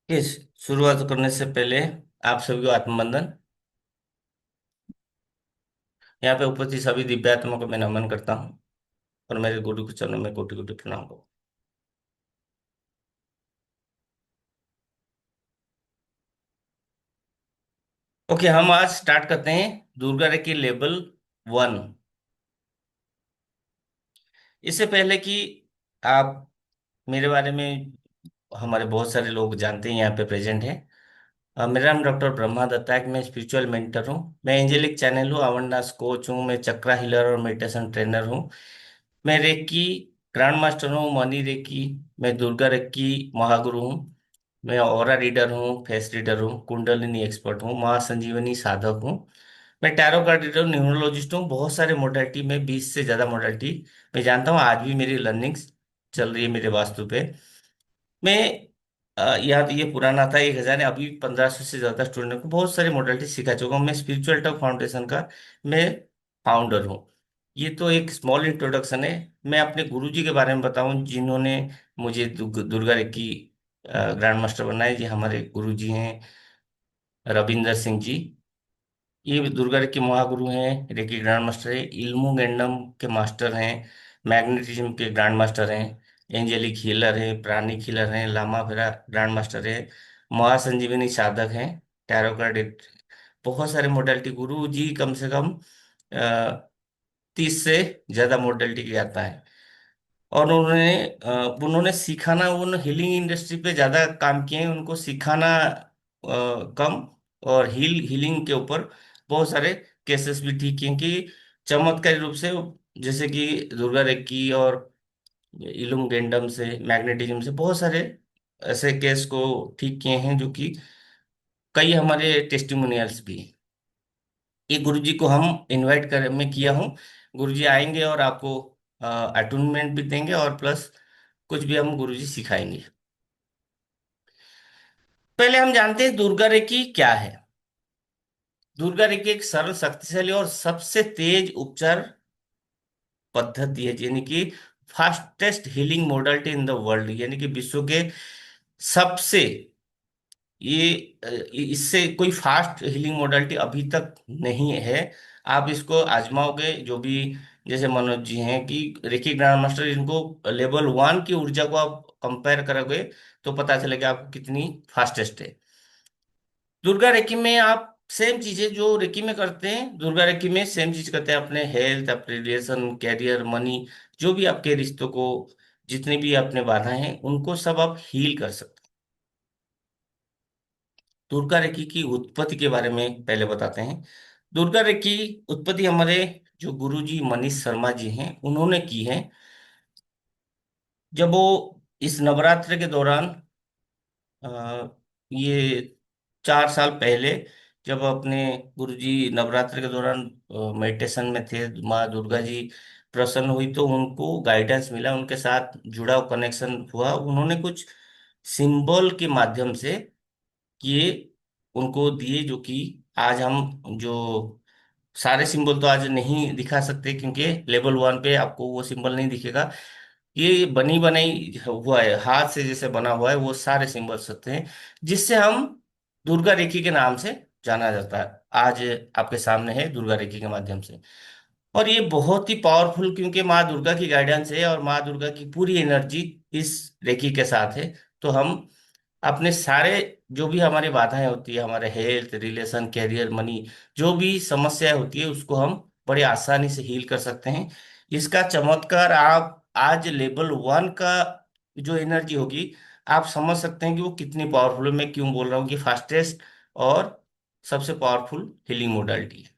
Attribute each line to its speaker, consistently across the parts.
Speaker 1: इस शुरुआत करने से पहले आप सभी को आत्मबंधन। यहाँ पे उपस्थित सभी दिव्यात्माओं को मैं नमन करता हूँ और मेरे गुरु के चरणों में कोटि कोटि प्रणाम करूँ। ओके, हम आज स्टार्ट करते हैं दुर्गा रेकी लेवल 1। इससे पहले कि आप मेरे बारे में, हमारे बहुत सारे लोग जानते हैं यहाँ पे प्रेजेंट हैं। मेरा नाम डॉक्टर ब्रह्मा दत्ता है। मैं स्पिरिचुअल मेंटर हूँ, मैं एंजेलिक चैनल हूँ, अवंडास कोच हूँ, मैं चक्रा हीलर और मेडिटेशन ट्रेनर हूँ। मैं रेकी ग्रैंड मास्टर हूँ, मनी रेकी। मैं दुर्गा रेकी महागुरु हूँ। मैं ऑरा रीडर हूँ, फेस रीडर हूँ, कुंडलिनी एक्सपर्ट हूँ, महासंजीवनी साधक हूँ। मैं टैरो कार्ड रीडर हूँ, न्यूमरोलॉजिस्ट हूँ। बहुत सारे मोडालिटी में 20 से ज़्यादा मोडालिटी मैं जानता हूँ। आज भी मेरी लर्निंग्स चल रही है मेरे वास्तु पे। मैं याद ये पुराना था 1000 अभी 1500 से ज्यादा स्टूडेंट को बहुत सारी मोडालिटी सिखा चुका हूँ। मैं स्पिरिचुअल टॉक फाउंडेशन का मैं फाउंडर हूँ। ये तो एक स्मॉल इंट्रोडक्शन है। मैं अपने गुरुजी के बारे में बताऊं जिन्होंने मुझे दुर्गा रेड्डी ग्रैंड मास्टर बनाया। जी हमारे गुरुजी हैं रविंदर सिंह जी। ये दुर्गा रेड्डी के महागुरु हैं, रेकी ग्रैंड मास्टर है, इल्मू गेंडम के मास्टर हैं, मैग्नेटिज्म के ग्रैंड मास्टर हैं, एंजेलिक हीलर हैं, प्राणिक हीलर हैं, लामा फेरा ग्रैंड मास्टर है, महासंजीवनी साधक हैं, टैरो कार्ड। बहुत सारे मोडालिटी गुरु जी कम से कम 30 से ज्यादा मोडालिटी की आता है। और उन्होंने सिखाना, उन हीलिंग इंडस्ट्री पे ज्यादा काम किए हैं। उनको सिखाना कम, और हीलिंग के ऊपर बहुत सारे केसेस भी ठीक किए हैं कि चमत्कारी रूप से, जैसे कि दुर्गा रेक्की और इलुम से, मैग्नेटिज्म से बहुत सारे ऐसे केस को ठीक किए हैं, जो कि कई हमारे टेस्टिमोनियल्स भी हैं। ये गुरुजी को हम इनवाइट कर मैं किया हूँ। गुरुजी आएंगे और आपको अटूनमेंट भी देंगे, और प्लस कुछ भी हम गुरुजी सिखाएंगे। पहले हम जानते हैं दुर्गा रेकी क्या है। दुर्गा रेकी एक सरल, शक्तिशाली और सबसे तेज उपचार पद्धति है, यानी कि fastest healing modality in the world, यानी कि विश्व के सबसे, ये इससे कोई फास्ट हीलिंग मोडलिटी अभी तक नहीं है। आप इसको आजमाओगे, जो भी जैसे मनोज जी हैं कि रेकी ग्रैंड मास्टर, इनको लेवल 1 की ऊर्जा को आप कंपेयर करोगे तो पता चलेगा आपको कितनी फास्टेस्ट है। दुर्गा रेकी में आप सेम चीजें जो रेकी में करते हैं, दुर्गा रेकी में सेम चीज करते हैं। अपने हेल्थ, अपने रिलेशन, कैरियर, मनी, जो भी आपके रिश्तों को, जितनी भी अपने बाधाएं हैं, उनको सब आप हील कर सकते हैं। दुर्गा रेकी की उत्पत्ति के बारे में पहले बताते हैं। दुर्गा रेकी उत्पत्ति हमारे जो गुरुजी मनीष शर्मा जी हैं उन्होंने की है। जब वो इस नवरात्र के दौरान, ये 4 साल पहले, जब अपने गुरुजी नवरात्र के दौरान मेडिटेशन में थे, माँ दुर्गा जी प्रसन्न हुई तो उनको गाइडेंस मिला, उनके साथ जुड़ा कनेक्शन हुआ। उन्होंने कुछ सिंबल के माध्यम से किए, उनको दिए, जो कि आज हम जो सारे सिंबल तो आज नहीं दिखा सकते, क्योंकि लेवल 1 पे आपको वो सिंबल नहीं दिखेगा। ये बनी बनाई हुआ है, हाथ से जैसे बना हुआ है, वो सारे सिंबल्स होते हैं, जिससे हम दुर्गा रेखी के नाम से जाना जाता है। आज आपके सामने है दुर्गा रेखी के माध्यम से। और ये बहुत ही पावरफुल, क्योंकि माँ दुर्गा की गाइडेंस है और माँ दुर्गा की पूरी एनर्जी इस रेखी के साथ है। तो हम अपने सारे, जो भी हमारी बाधाएं होती है, हमारे हेल्थ, रिलेशन, कैरियर, मनी, जो भी समस्याएं होती है, उसको हम बड़े आसानी से हील कर सकते हैं। इसका चमत्कार आप आज लेवल 1 का जो एनर्जी होगी, आप समझ सकते हैं कि वो कितनी पावरफुल है। मैं क्यों बोल रहा हूँ कि फास्टेस्ट और सबसे पावरफुल हीलिंग मोडालिटी है।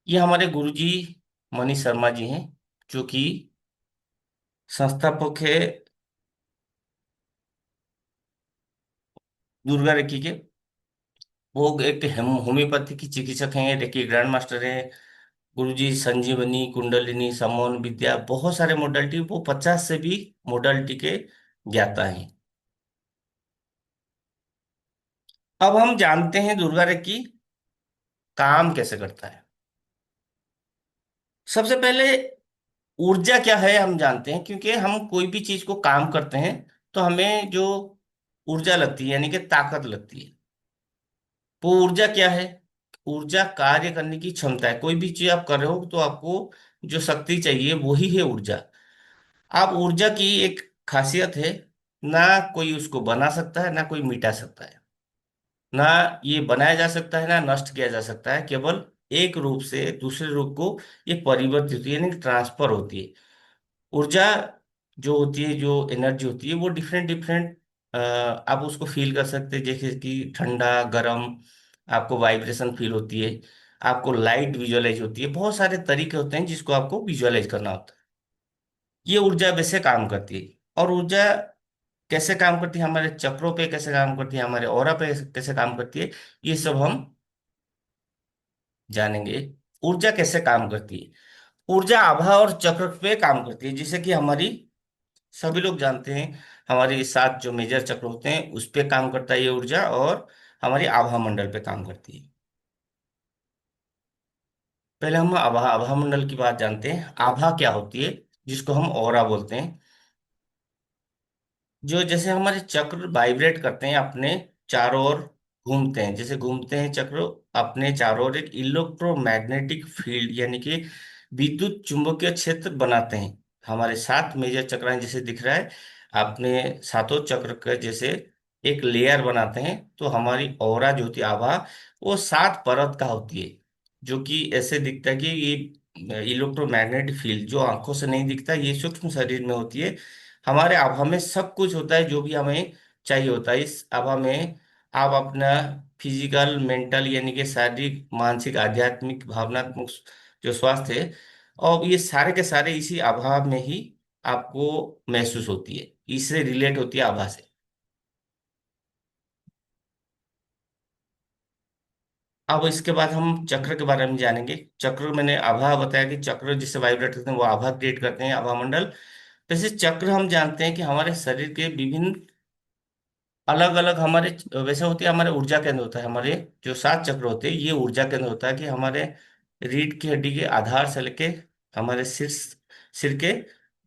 Speaker 1: ये हमारे गुरुजी मनीष शर्मा जी हैं, जो कि संस्थापक है दुर्गा रेकी के। वो एक होम्योपैथी की चिकित्सक हैं, रेकी ग्रैंड मास्टर हैं। गुरुजी संजीवनी, कुंडलिनी, समोन विद्या, बहुत सारे मोडालिटी, वो 50 से भी मोडालिटी के ज्ञाता हैं। अब हम जानते हैं दुर्गा रेकी काम कैसे करता है। सबसे पहले ऊर्जा क्या है हम जानते हैं, क्योंकि हम कोई भी चीज को काम करते हैं तो हमें जो ऊर्जा लगती है यानी कि ताकत लगती है। वो ऊर्जा क्या है? ऊर्जा कार्य करने की क्षमता है। कोई भी चीज आप कर रहे हो तो आपको जो शक्ति चाहिए वही है ऊर्जा। आप ऊर्जा की एक खासियत है, ना कोई उसको बना सकता है ना कोई मिटा सकता है। ना ये बनाया जा सकता है ना नष्ट किया जा सकता है। केवल एक रूप से दूसरे रूप को ये परिवर्तित होती है यानी ट्रांसफर होती है। ऊर्जा जो होती है, जो एनर्जी होती है, वो डिफरेंट डिफरेंट आप उसको फील कर सकते हैं। जैसे कि ठंडा गर्म, आपको वाइब्रेशन फील होती है, आपको लाइट विजुअलाइज होती है। बहुत सारे तरीके होते हैं जिसको आपको विजुअलाइज करना होता है। ये ऊर्जा वैसे काम करती है। और ऊर्जा कैसे काम करती है, हमारे चक्रों पे कैसे काम करती है, हमारे ऑरा पे कैसे काम करती है, ये सब हम जानेंगे। ऊर्जा कैसे काम करती है? ऊर्जा आभा और चक्र पे काम करती है। जैसे कि हमारी सभी लोग जानते हैं, हमारी 7 जो मेजर चक्र होते हैं उस पे काम करता है ये ऊर्जा, और हमारी आभा मंडल पे काम करती है। पहले हम आभा आभा मंडल की बात जानते हैं। आभा क्या होती है, जिसको हम ऑरा बोलते हैं। जो जैसे हमारे चक्र वाइब्रेट करते हैं, अपने चारों ओर घूमते हैं, जैसे घूमते हैं चक्र अपने चारों ओर, एक इलेक्ट्रोमैग्नेटिक फील्ड यानी कि विद्युत चुंबकीय क्षेत्र बनाते हैं। हमारे 7 मेजर चक्र हैं जैसे दिख रहा है, अपने सातों चक्र के जैसे एक लेयर बनाते हैं। तो हमारी ऑरा जो होती है आभा, वो 7 परत का होती है। जो कि ऐसे दिखता है कि ये इलेक्ट्रोमैग्नेटिक फील्ड जो आंखों से नहीं दिखता, ये सूक्ष्म शरीर में होती है। हमारे आभा में सब कुछ होता है जो भी हमें चाहिए होता है। इस आभा में आप अपना फिजिकल मेंटल यानी कि शारीरिक मानसिक आध्यात्मिक भावनात्मक जो स्वास्थ्य है, और ये सारे के सारे इसी आभा में ही आपको महसूस होती है, इससे रिलेट होती है आभा से। अब इसके बाद हम चक्र के बारे में जानेंगे। चक्र मैंने आभा बताया कि चक्र जिससे वाइब्रेट करते हैं वो आभा क्रिएट करते हैं, आभा मंडल। वैसे चक्र हम जानते हैं कि हमारे शरीर के विभिन्न अलग अलग हमारे वैसे होती है। हमारे ऊर्जा केंद्र होता है, हमारे जो 7 चक्र होते हैं ये ऊर्जा केंद्र होता है कि हमारे रीढ़ की हड्डी के आधार से लेके हमारे सिर के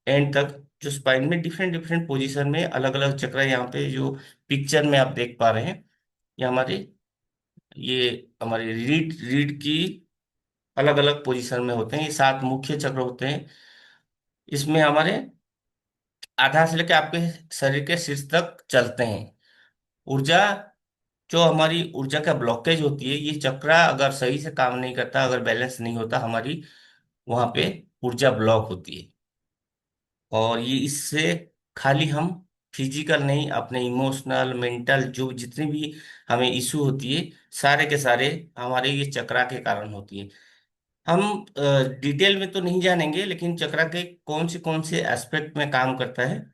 Speaker 1: एंड तक, जो स्पाइन में डिफरेंट डिफरेंट पोजीशन में अलग अलग चक्र है। यहाँ पे जो पिक्चर में आप देख पा रहे हैं, ये हमारे ये हमारी रीढ़ रीढ़ की अलग अलग पोजीशन में होते हैं। ये 7 मुख्य चक्र होते हैं। इसमें हमारे आधार से लेके आपके शरीर के शीर्ष तक चलते हैं। ऊर्जा जो हमारी ऊर्जा का ब्लॉकेज होती है, ये चक्रा अगर सही से काम नहीं करता, अगर बैलेंस नहीं होता, हमारी वहां पे ऊर्जा ब्लॉक होती है। और ये इससे खाली हम फिजिकल नहीं, अपने इमोशनल मेंटल जो जितनी भी हमें इशू होती है, सारे के सारे हमारे ये चक्रा के कारण होती है। हम डिटेल में तो नहीं जानेंगे, लेकिन चक्रा के कौन से एस्पेक्ट में काम करता है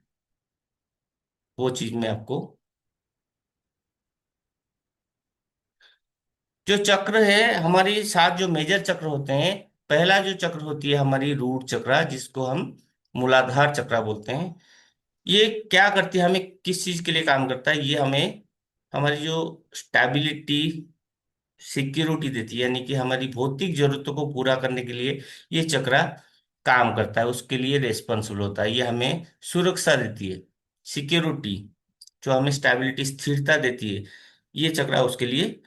Speaker 1: वो चीज मैं आपको। जो चक्र है, हमारी 7 जो मेजर चक्र होते हैं, पहला जो चक्र होती है हमारी रूट चक्रा, जिसको हम मूलाधार चक्रा बोलते हैं। ये क्या करती है, हमें किस चीज के लिए काम करता है? ये हमें हमारी जो स्टेबिलिटी सिक्योरिटी देती है, यानी कि हमारी भौतिक जरूरतों को पूरा करने के लिए ये चक्रा काम करता है, उसके लिए रेस्पॉन्सिबल होता है। ये हमें सुरक्षा देती है, सिक्योरिटी, जो हमें स्टेबिलिटी स्थिरता देती है, ये चक्रा उसके लिए।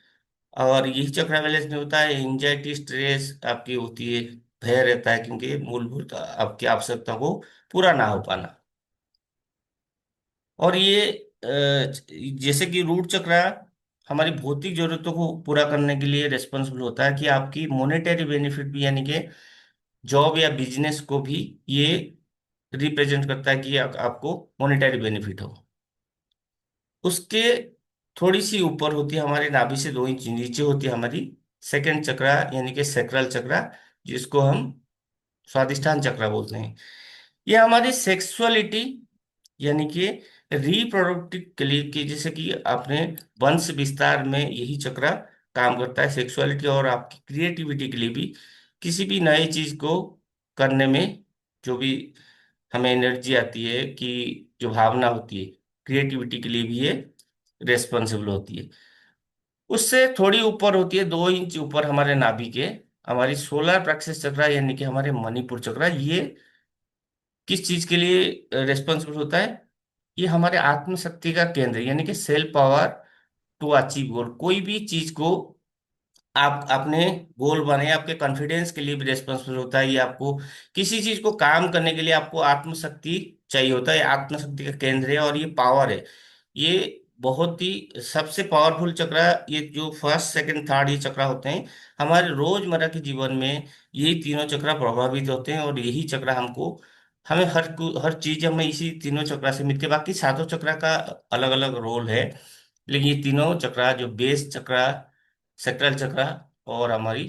Speaker 1: और यही चक्र बैलेंस नहीं होता है, एंजाइटी स्ट्रेस आपकी होती है, भय रहता है, क्योंकि मूलभूत आपकी आवश्यकता को पूरा ना हो पाना। और ये जैसे कि रूट चक्र हमारी भौतिक जरूरतों को पूरा करने के लिए रेस्पॉन्सिबल होता है, कि आपकी मोनेटरी बेनिफिट भी यानी कि जॉब या बिजनेस को भी ये रिप्रेजेंट करता है कि आपको मोनेटरी बेनिफिट हो। उसके थोड़ी सी ऊपर होती है, हमारे नाभि से 2 इंच नीचे होती है हमारी सेकंड चक्रा यानी कि सैक्रल चक्रा, जिसको हम स्वादिष्ठान चक्रा बोलते हैं। ये हमारी सेक्सुअलिटी यानी कि रिप्रोडक्टिव के लिए, कि जैसे कि अपने वंश विस्तार में यही चक्रा काम करता है, सेक्सुअलिटी और आपकी क्रिएटिविटी के लिए भी, किसी भी नई चीज को करने में जो भी हमें एनर्जी आती है, कि जो भावना होती है, क्रिएटिविटी के लिए भी ये रेस्पॉन्सिबल होती है। उससे थोड़ी ऊपर होती है, 2 इंच ऊपर हमारे नाभि के, हमारी सोलर प्लेक्सस चक्रा यानी कि हमारे मणिपुर चक्रा। ये किस चीज के लिए रेस्पॉन्सिबल होता है? ये हमारे आत्मशक्ति का केंद्र है, यानी कि सेल्फ पावर टू अचीव गोल। कोई भी चीज को आप अपने गोल बने, आपके कॉन्फिडेंस के लिए भी रेस्पॉन्सिबल होता है ये। आपको किसी चीज को काम करने के लिए आपको आत्मशक्ति चाहिए होता है। आत्मशक्ति का केंद्र है और ये पावर है। ये बहुत ही सबसे पावरफुल चक्र, ये जो फर्स्ट सेकंड थर्ड ये चक्र होते हैं हमारे रोजमर्रा के जीवन में, यही तीनों चक्र प्रभावित होते हैं। और यही चक्र हमको, हमें हर चीज हमें इसी तीनों चक्र से मिलती है। बाकी सातों चक्र का अलग अलग रोल है, लेकिन ये तीनों चक्र जो बेस चक्र, सेक्टरल चक्र और हमारी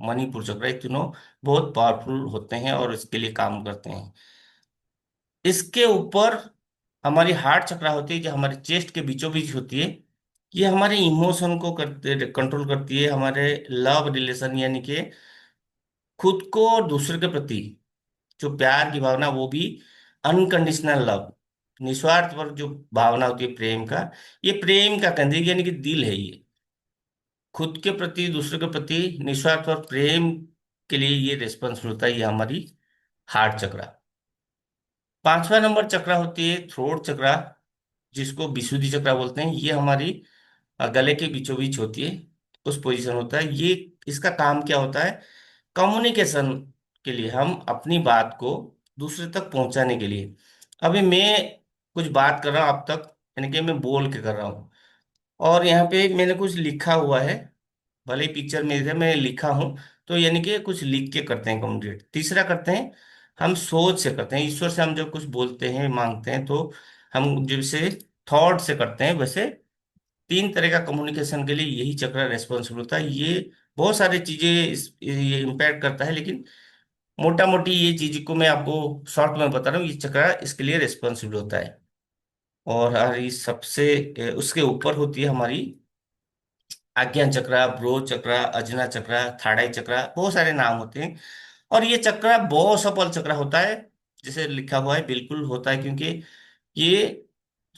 Speaker 1: मणिपुर चक्र, ये तीनों बहुत पावरफुल होते हैं और इसके लिए काम करते हैं। इसके ऊपर हमारी हार्ट चक्र होती है जो हमारे चेस्ट के बीचों बीच होती है। ये हमारे इमोशन को करते कंट्रोल करती है, हमारे लव रिलेशन यानी कि खुद को और दूसरे के प्रति जो प्यार की भावना, वो भी अनकंडीशनल लव, निस्वार्थ पर जो भावना होती है प्रेम का, ये प्रेम का केंद्र यानी कि दिल है ये। खुद के प्रति दूसरे के प्रति निस्वार्थ और प्रेम के लिए ये रिस्पॉन्सिबल होता है, ये हमारी हार्ट चक्र। पांचवा नंबर चक्र होती है थ्रोट चक्र, जिसको विशुद्धि चक्र बोलते हैं। ये हमारी गले के बीचों बीच होती है, उस पोजीशन होता है ये। इसका काम क्या होता है? कम्युनिकेशन के लिए, हम अपनी बात को दूसरे तक पहुंचाने के लिए। अभी मैं कुछ बात कर रहा हूं आप तक, यानी कि मैं बोल के कर रहा हूं, और यहाँ पे मैंने कुछ लिखा हुआ है, भले ही पिक्चर में है मैं लिखा हूं। तो यानी कि कुछ लिख के करते हैं कम्युनिकेट। तीसरा करते हैं हम सोच से करते हैं। ईश्वर से हम जब कुछ बोलते हैं मांगते हैं तो हम जैसे थॉट से करते हैं, वैसे तीन तरह का कम्युनिकेशन के लिए यही चक्र रेस्पॉन्सिबल होता है। ये बहुत सारी चीजें ये इम्पैक्ट करता है, लेकिन मोटा मोटी ये चीज को मैं आपको शॉर्ट में बता रहा हूँ, ये चक्र इसके लिए रेस्पॉन्सिबल होता है। और हमारी सबसे उसके ऊपर होती है हमारी आज्ञा चक्र, ब्रो चक्र, अजना चक्र, थाड़ाई चक्र, बहुत सारे नाम होते हैं। और ये चक्र बहुत सफल चक्र होता है, जैसे लिखा हुआ है बिल्कुल होता है, क्योंकि ये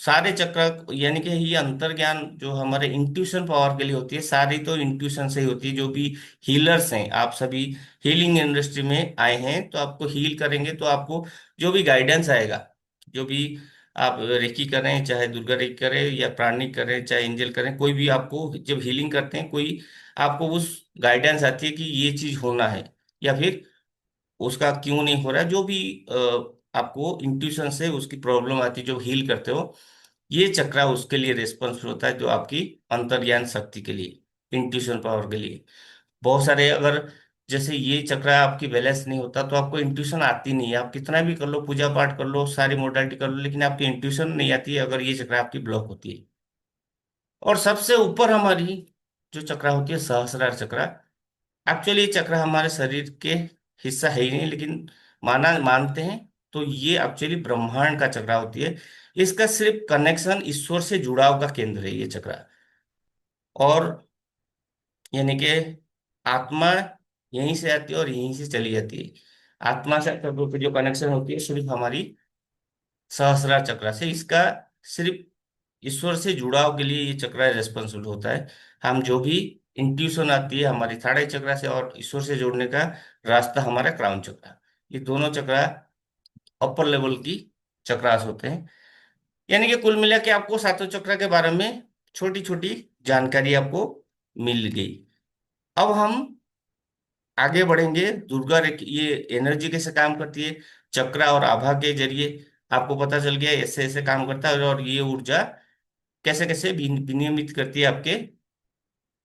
Speaker 1: सारे चक्र यानी कि ये अंतर्ज्ञान जो हमारे इंट्यूशन पावर के लिए होती है, सारी तो इंट्यूशन से ही होती है। जो भी हीलर्स हैं, आप सभी हीलिंग इंडस्ट्री में आए हैं तो आपको हील करेंगे, तो आपको जो भी गाइडेंस आएगा, जो भी आप रेकी करें, चाहे दुर्गा रेकी करें या प्राणिक करें, चाहे एंजल करें, कोई भी आपको जब हीलिंग करते हैं, कोई आपको उस गाइडेंस आती है कि ये चीज होना है, या फिर उसका क्यों नहीं हो रहा है, जो भी आपको इंट्यूशन से उसकी प्रॉब्लम आती है जो हील करते हो, ये चक्र उसके लिए रिस्पॉन्सिबल होता है, जो आपकी अंतर्ज्ञान शक्ति के लिए, इंट्यूशन पावर के लिए। बहुत सारे अगर जैसे ये चक्र आपकी बैलेंस नहीं होता तो आपको इंट्यूशन आती नहीं है। आप कितना भी कर लो, पूजा पाठ कर लो, सारी मोडालिटी कर लो, लेकिन आपकी इंट्यूशन नहीं आती है अगर ये चक्र आपकी ब्लॉक होती है। और सबसे ऊपर हमारी जो चक्र होती है सहस्रार चक्र। एक्चुअली ये चक्र हमारे शरीर के हिस्सा है ही नहीं, लेकिन मानते हैं तो ये एक्चुअली ब्रह्मांड का चक्र होती है। इसका सिर्फ कनेक्शन ईश्वर से जुड़ाव का केंद्र है ये चक्र। और यानी कि आत्मा यहीं से आती है और यहीं से चली जाती है। आत्मा से चक्र की जो कनेक्शन होती है सिर्फ हमारी सहस्रार चक्र से। इसका सिर्फ ईश्वर से जुड़ाव के लिए ये चक्र रेस्पॉन्सिबल होता है। हम जो भी इंट्यूशन आती है हमारी थाड़ाई चक्र से, और ईश्वर से जोड़ने का रास्ता हमारा क्राउन चक्र। ये दोनों चक्र अपर लेवल की चक्रास होते हैं। यानी कि कुल मिला के आपको सातों चक्र के बारे में छोटी छोटी जानकारी आपको मिल गई। अब हम आगे बढ़ेंगे। ये एनर्जी कैसे काम करती है, चक्र और आभा के जरिए आपको पता चल गया ऐसे ऐसे काम करता है। और ये ऊर्जा कैसे कैसे विनियमित करती है आपके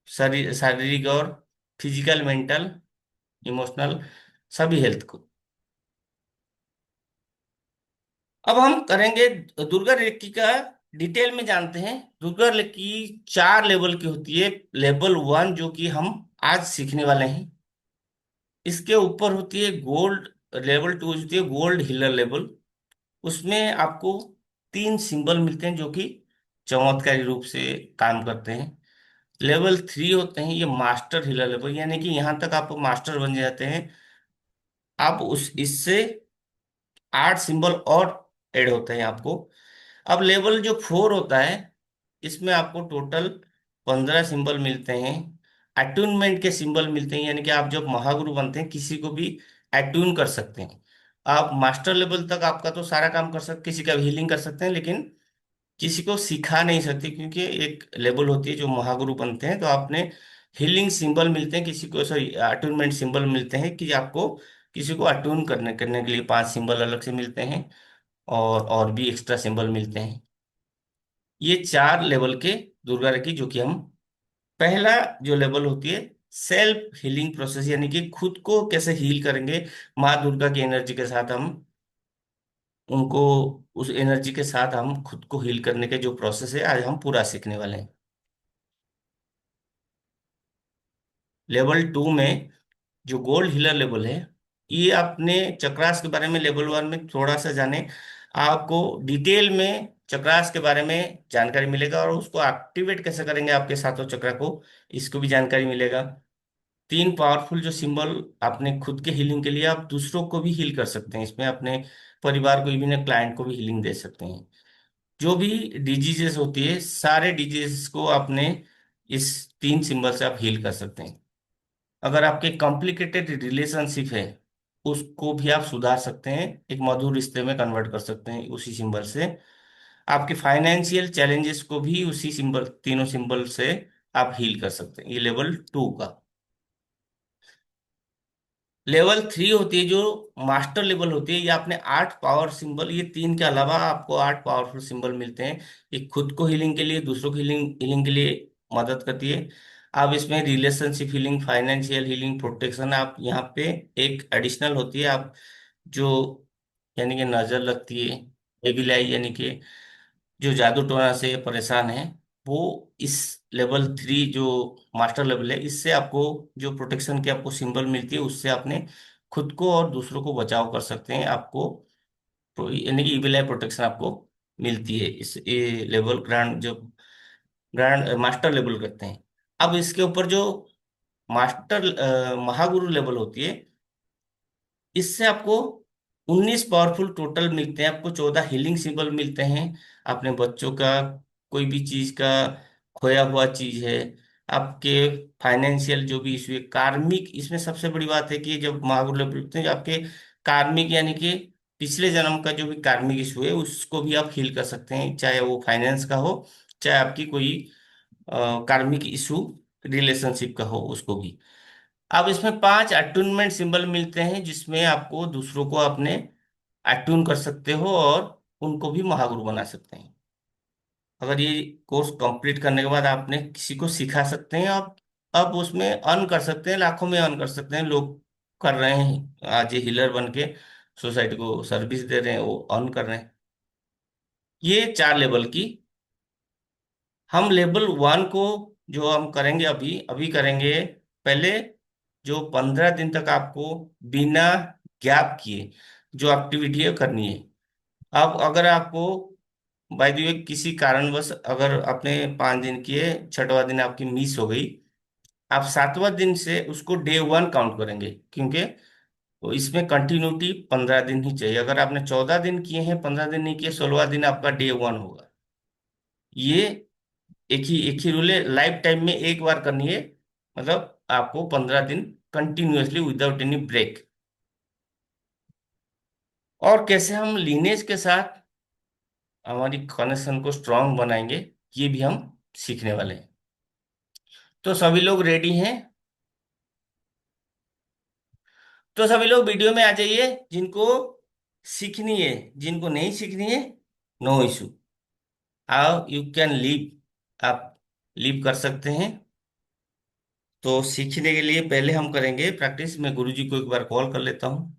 Speaker 1: शारीरिक और फिजिकल, मेंटल, इमोशनल, सभी हेल्थ को। अब हम करेंगे दुर्गा रेकी का, डिटेल में जानते हैं। दुर्गा रेकी चार लेवल की होती है। लेवल वन जो कि हम आज सीखने वाले हैं, इसके ऊपर होती है गोल्ड। लेवल टू होती है गोल्ड हीलर लेवल। उसमें आपको तीन सिंबल मिलते हैं जो कि चमत्कारी रूप से काम करते हैं। लेवल थ्री होते हैं ये मास्टर हीलर लेवल, यानी कि यहाँ तक आप मास्टर बन जाते हैं। आप उस इससे आठ सिंबल और ऐड होते हैं आपको। अब लेवल जो फोर होता है, इसमें आपको टोटल 15 सिंबल मिलते हैं। अट्यूनमेंट के सिंबल मिलते हैं, यानी कि आप जब महागुरु बनते हैं किसी को भी अट्यून कर सकते हैं। आप मास्टर लेवल तक आपका तो सारा काम कर सकते, किसी का भी हीलिंग कर सकते हैं, लेकिन किसी को सिखा नहीं सकते, क्योंकि एक लेवल होती है जो महागुरु बनते हैं तो आपने हीलिंग सिंबल मिलते हैं, किसी को सॉरी अटूनमेंट सिंबल मिलते हैं कि आपको किसी को अटून करने करने के लिए 5 सिंबल अलग से मिलते हैं, और भी एक्स्ट्रा सिंबल मिलते हैं। ये 4 लेवल के दुर्गा की जो कि हम, पहला जो लेवल होती है सेल्फ हीलिंग प्रोसेस, यानी कि खुद को कैसे हील करेंगे माँ दुर्गा की एनर्जी के साथ हम उनको, उस एनर्जी के साथ हम खुद को हील करने के जो प्रोसेस है आज हम पूरा सीखने वाले हैं। लेवल 2 में जो गोल्ड हीलर लेवल है, ये आपने चक्रास के बारे में लेवल 1 में थोड़ा सा जाने, आपको डिटेल में चक्रास के बारे में जानकारी मिलेगा, और उसको एक्टिवेट कैसे करेंगे आपके सातों चक्रा को, इसको भी जानकारी मिलेगा। 3 पावरफुल जो सिंबल आपने खुद के हीलिंग के लिए, आप दूसरों को भी हील कर सकते हैं इसमें, अपने परिवार को, इवन क्लाइंट को भी हीलिंग दे सकते हैं। जो भी डिजीजेस होती है, सारे डिजीजेस को आपने इस 3 सिंबल से आप हील कर सकते हैं। अगर आपके कॉम्प्लिकेटेड रिलेशनशिप है, उसको भी आप सुधार सकते हैं, एक मधुर रिश्ते में कन्वर्ट कर सकते हैं उसी सिंबल से। आपके फाइनेंशियल चैलेंजेस को भी उसी सिंबल, तीनों सिंबल से आप हील कर सकते हैं। ये लेवल 2 का। लेवल 3 होती है जो मास्टर लेवल होती है, ये आपने 8 पावर सिंबल, ये 3 के अलावा आपको 8 पावरफुल सिंबल मिलते हैं। ये खुद को हीलिंग के लिए, दूसरों को हीलिंग हीलिंग के लिए मदद करती है। आप इसमें relationship healing, financial healing, protection, आप यहाँ पे एक एडिशनल होती है, आप जो, यानी कि नजर लगती है, एविल आई, यानी कि जो जादू टोना से परेशान है, वो इस लेवल 3 जो मास्टर लेवल है, इससे आपको जो प्रोटेक्शन की आपको सिंबल मिलती है, उससे आपने खुद को और दूसरों को बचाव कर सकते हैं। आपको यानी कि इविल आई प्रोटेक्शन आपको मिलती है इस ये लेवल, ग्रैंड जो ग्रैंड मास्टर लेवल करते हैं। अब इसके ऊपर जो मास्टर महागुरु लेवल होती है, इससे आपको 19 पावरफुल टोटल मिलते हैं, आपको 14 हीलिंग सिंबल मिलते हैं। अपने बच्चों का, कोई भी चीज का खोया हुआ चीज है, आपके फाइनेंशियल जो भी इशू है, कार्मिक, इसमें सबसे बड़ी बात है कि जब महागुरु लेवल होते हैं, जो आपके कार्मिक, यानी कि पिछले जन्म का जो भी कार्मिक इशू है, उसको भी आप हील कर सकते हैं, चाहे वो फाइनेंस का हो, चाहे आपकी कोई कार्मिक इशू रिलेशनशिप का हो, उसको भी। अब इसमें 5 अटूनमेंट सिंबल मिलते हैं, जिसमें आपको दूसरों को अपने अटून कर सकते हो और उनको भी महागुरु बना सकते हैं। अगर ये कोर्स कंप्लीट करने के बाद आपने किसी को सिखा सकते हैं, आप अब उसमें अर्न कर सकते हैं, लाखों में अर्न कर सकते हैं। लोग कर रहे हैं आज, ये हीलर बन के सोसाइटी को सर्विस दे रहे हैं, वो अर्न कर रहे हैं। ये 4 लेवल की। हम लेवल 1 को जो हम करेंगे, अभी अभी करेंगे। पहले जो 15 दिन तक आपको बिना गैप किए जो एक्टिविटी है करनी है। अब अगर आपको बाय द वे किसी कारणवश अगर आपने 5 दिन किए, छठवां दिन आपकी मिस हो गई, आप 7वां दिन से उसको डे 1 काउंट करेंगे, क्योंकि वो इसमें कंटिन्यूटी 15 दिन ही चाहिए। अगर आपने 14 दिन किए हैं, 15 दिन नहीं किए, 16वां दिन आपका डे 1 होगा। ये एक ही रूल है, लाइफ टाइम में एक बार करनी है। मतलब आपको 15 दिन कंटिन्यूअसली विदाउट एनी ब्रेक। और कैसे हम लीनेज के साथ हमारी कनेक्शन को स्ट्रांग बनाएंगे, ये भी हम सीखने वाले हैं। तो सभी लोग रेडी हैं? तो सभी लोग वीडियो में आ जाइए, जिनको सीखनी है। जिनको नहीं सीखनी है, नो इशू, आओ, यू कैन लीव, आप लीव कर सकते हैं। तो सीखने के लिए पहले हम करेंगे प्रैक्टिस। मैं गुरुजी को एक बार कॉल कर लेता हूँ।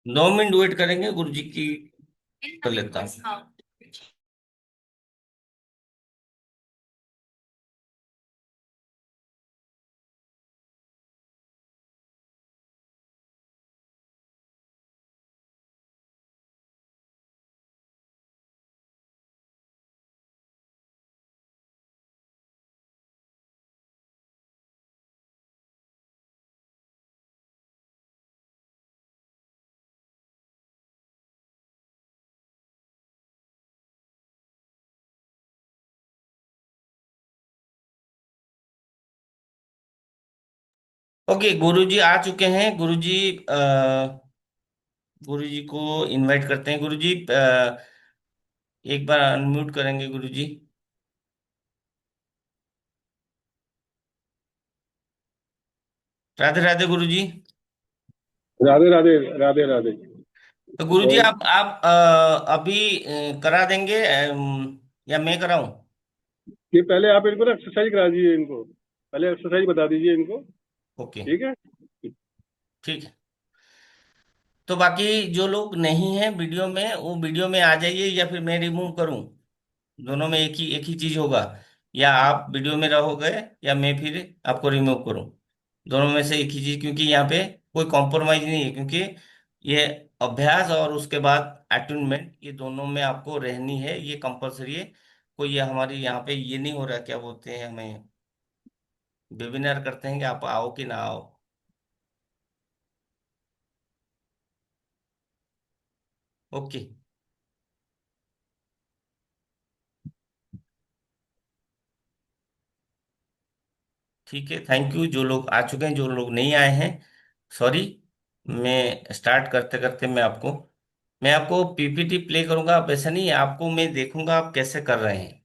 Speaker 1: 2 मिनट वेट करेंगे, गुरु जी की कर लेता हूँ। ओके, गुरु जी आ चुके हैं। गुरु जी, गुरु जी को इनवाइट करते हैं। गुरु जी एक बार अनम्यूट करेंगे गुरु जी। राधे राधे गुरु जी।
Speaker 2: राधे राधे। राधे राधे।
Speaker 1: तो गुरु जी
Speaker 2: और
Speaker 1: आप अभी करा देंगे, या मैं कराऊं?
Speaker 2: ये पहले आप इनको ना एक्सरसाइज करा दीजिए इनको। पहले एक्सरसाइज बता दीजिए इनको।
Speaker 1: ओके,
Speaker 2: ठीक है।
Speaker 1: ठीक है। तो बाकी जो लोग नहीं हैं वीडियो में, वो वीडियो में आ जाइए, या फिर मैं रिमूव करूं? दोनों में एक ही चीज होगा। या आप वीडियो में रहोगे, या मैं फिर आपको रिमूव करूं। दोनों में से एक ही चीज, क्योंकि यहाँ पे कोई कॉम्प्रोमाइज नहीं है। क्योंकि ये अभ्यास और उसके बाद अटेनमेंट, ये दोनों में आपको रहनी है, ये कंपलसरी है। कोई ये हमारी यहाँ पे ये नहीं हो रहा, क्या बोलते हैं हमें, वेबिनार करते हैं कि आप आओ कि ना आओ। ओके, ठीक है। थैंक यू जो लोग आ चुके हैं, जो लोग नहीं आए हैं, सॉरी। मैं स्टार्ट करते करते मैं आपको पीपीटी प्ले करूंगा। आप ऐसा नहीं है, आपको मैं देखूंगा आप कैसे कर रहे हैं।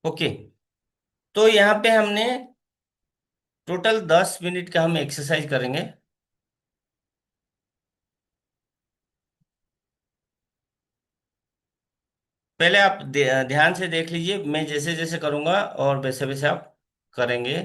Speaker 1: ओके, तो यहाँ पे हमने टोटल 10 मिनट का हम एक्सरसाइज करेंगे। पहले आप ध्यान से देख लीजिए, मैं जैसे जैसे करूंगा और वैसे वैसे आप करेंगे।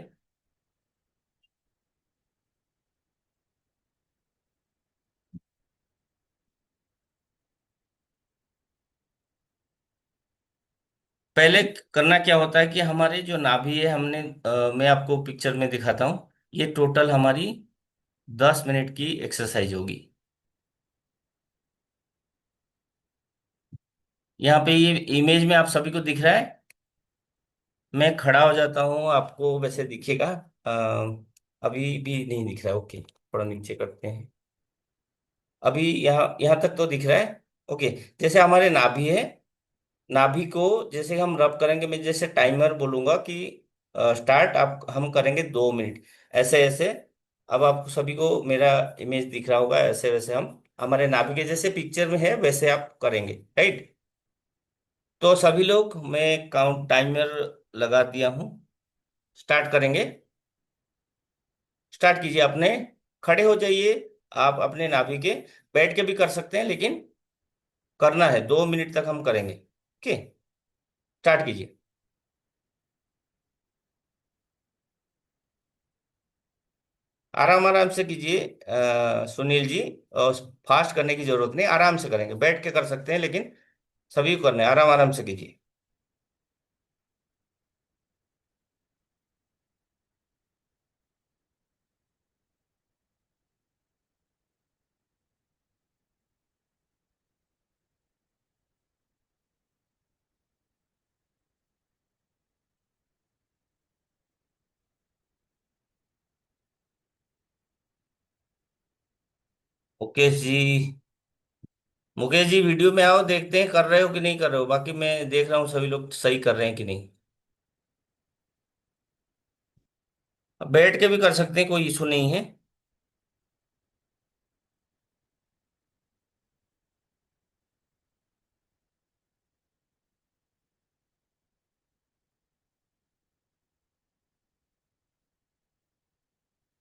Speaker 1: पहले करना क्या होता है कि हमारे जो नाभि है, मैं आपको पिक्चर में दिखाता हूँ। ये टोटल हमारी 10 मिनट की एक्सरसाइज होगी। यहाँ पे ये इमेज में आप सभी को दिख रहा है। मैं खड़ा हो जाता हूँ, आपको वैसे दिखेगा। अभी भी नहीं दिख रहा है। ओके, थोड़ा नीचे करते हैं। अभी यहाँ यहाँ तक तो दिख रहा है। ओके, जैसे हमारे नाभि है, नाभि को जैसे हम रब करेंगे, मैं जैसे टाइमर बोलूंगा कि स्टार्ट, आप हम करेंगे 2 मिनट, ऐसे ऐसे। अब आपको सभी को मेरा इमेज दिख रहा होगा, ऐसे वैसे हम हमारे नाभि के जैसे पिक्चर में है वैसे आप करेंगे, राइट? तो सभी लोग, मैं काउंट टाइमर लगा दिया हूँ। स्टार्ट करेंगे। स्टार्ट कीजिए अपने। खड़े हो जाइए। आप अपने नाभि के, बैठ के भी कर सकते हैं, लेकिन करना है 2 मिनट तक हम करेंगे। ओके, स्टार्ट कीजिए। आराम आराम से कीजिए सुनील जी। और फास्ट करने की जरूरत नहीं, आराम से करेंगे, बैठ के कर सकते हैं, लेकिन सभी को करना है, आराम आराम से कीजिए। मुकेश जी, मुकेश जी वीडियो में आओ, देखते हैं कर रहे हो कि नहीं कर रहे हो। बाकी मैं देख रहा हूँ सभी लोग सही कर रहे हैं कि नहीं। अब बैठ के भी कर सकते हैं, कोई इशू नहीं है।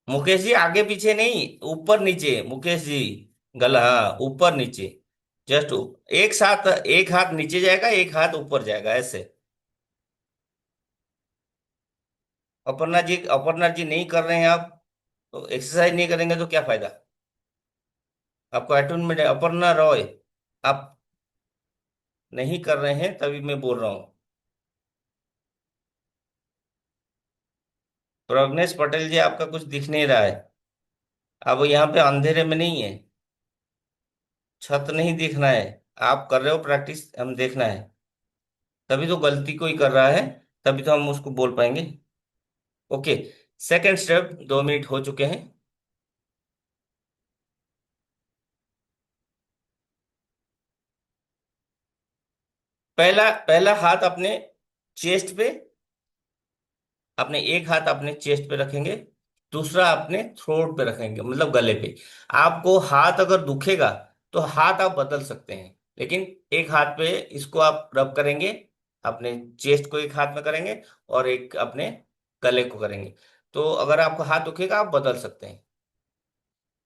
Speaker 1: मुकेश जी आगे पीछे नहीं, ऊपर नीचे मुकेश जी। गला, हाँ ऊपर नीचे। जस्ट एक साथ, एक हाथ नीचे जाएगा, एक हाथ ऊपर जाएगा ऐसे। अपर्णा जी, अपर्णा जी नहीं कर रहे हैं आप, तो एक्सरसाइज नहीं करेंगे तो क्या फायदा। आपको अटेनमेंट है अपर्णा रॉय, आप नहीं कर रहे हैं तभी मैं बोल रहा हूँ। प्रज्ञेश पटेल जी आपका कुछ दिख नहीं रहा है। अब यहाँ पे अंधेरे में नहीं है, छत नहीं दिखना है। आप कर रहे हो प्रैक्टिस, हम देखना है। तभी तो गलती कोई कर रहा है, तभी तो हम उसको बोल पाएंगे। ओके। सेकंड स्टेप, 2 मिनट हो चुके हैं। पहला पहला हाथ अपने चेस्ट पे, अपने एक हाथ अपने चेस्ट पे रखेंगे, दूसरा अपने थ्रोट पे रखेंगे, मतलब गले पे। आपको हाथ अगर दुखेगा तो हाथ आप बदल सकते हैं, लेकिन एक हाथ पे इसको आप रब करेंगे। अपने चेस्ट को एक हाथ में करेंगे और एक अपने गले को करेंगे। तो अगर आपको हाथ दुखेगा आप बदल सकते हैं।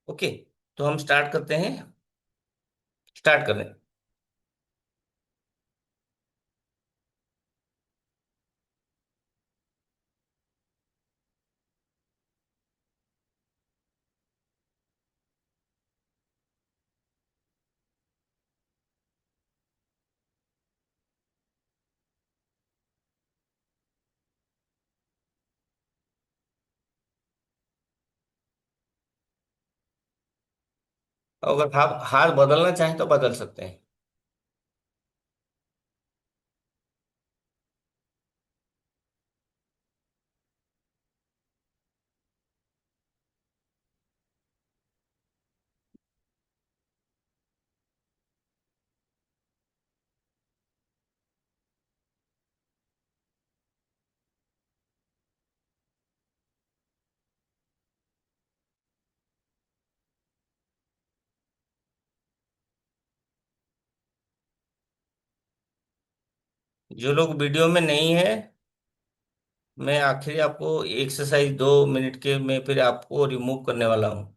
Speaker 1: ओके। तो हम स्टार्ट करते हैं, स्टार्ट कर रहे हैं। अगर आप हाथ बदलना चाहें तो बदल सकते हैं। जो लोग वीडियो में नहीं है, मैं आखिरी आपको एक्सरसाइज 2 मिनट के में फिर आपको रिमूव करने वाला हूँ।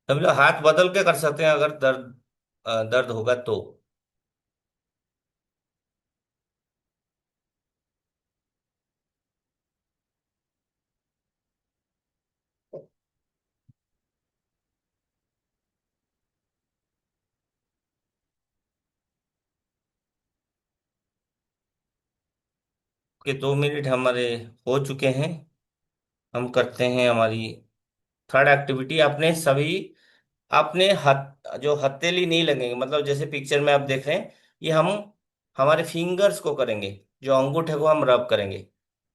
Speaker 1: हम लोग हाथ बदल के कर सकते हैं अगर दर्द, दर्द होगा तो। कि 2 मिनट हमारे हो चुके हैं। हम करते हैं हमारी थर्ड एक्टिविटी। अपने सभी, अपने हथ, जो हथेली नहीं लगेंगे, मतलब जैसे पिक्चर में आप देख रहे हैं, ये हम हमारे फिंगर्स को करेंगे। जो अंगूठे को हम रब करेंगे।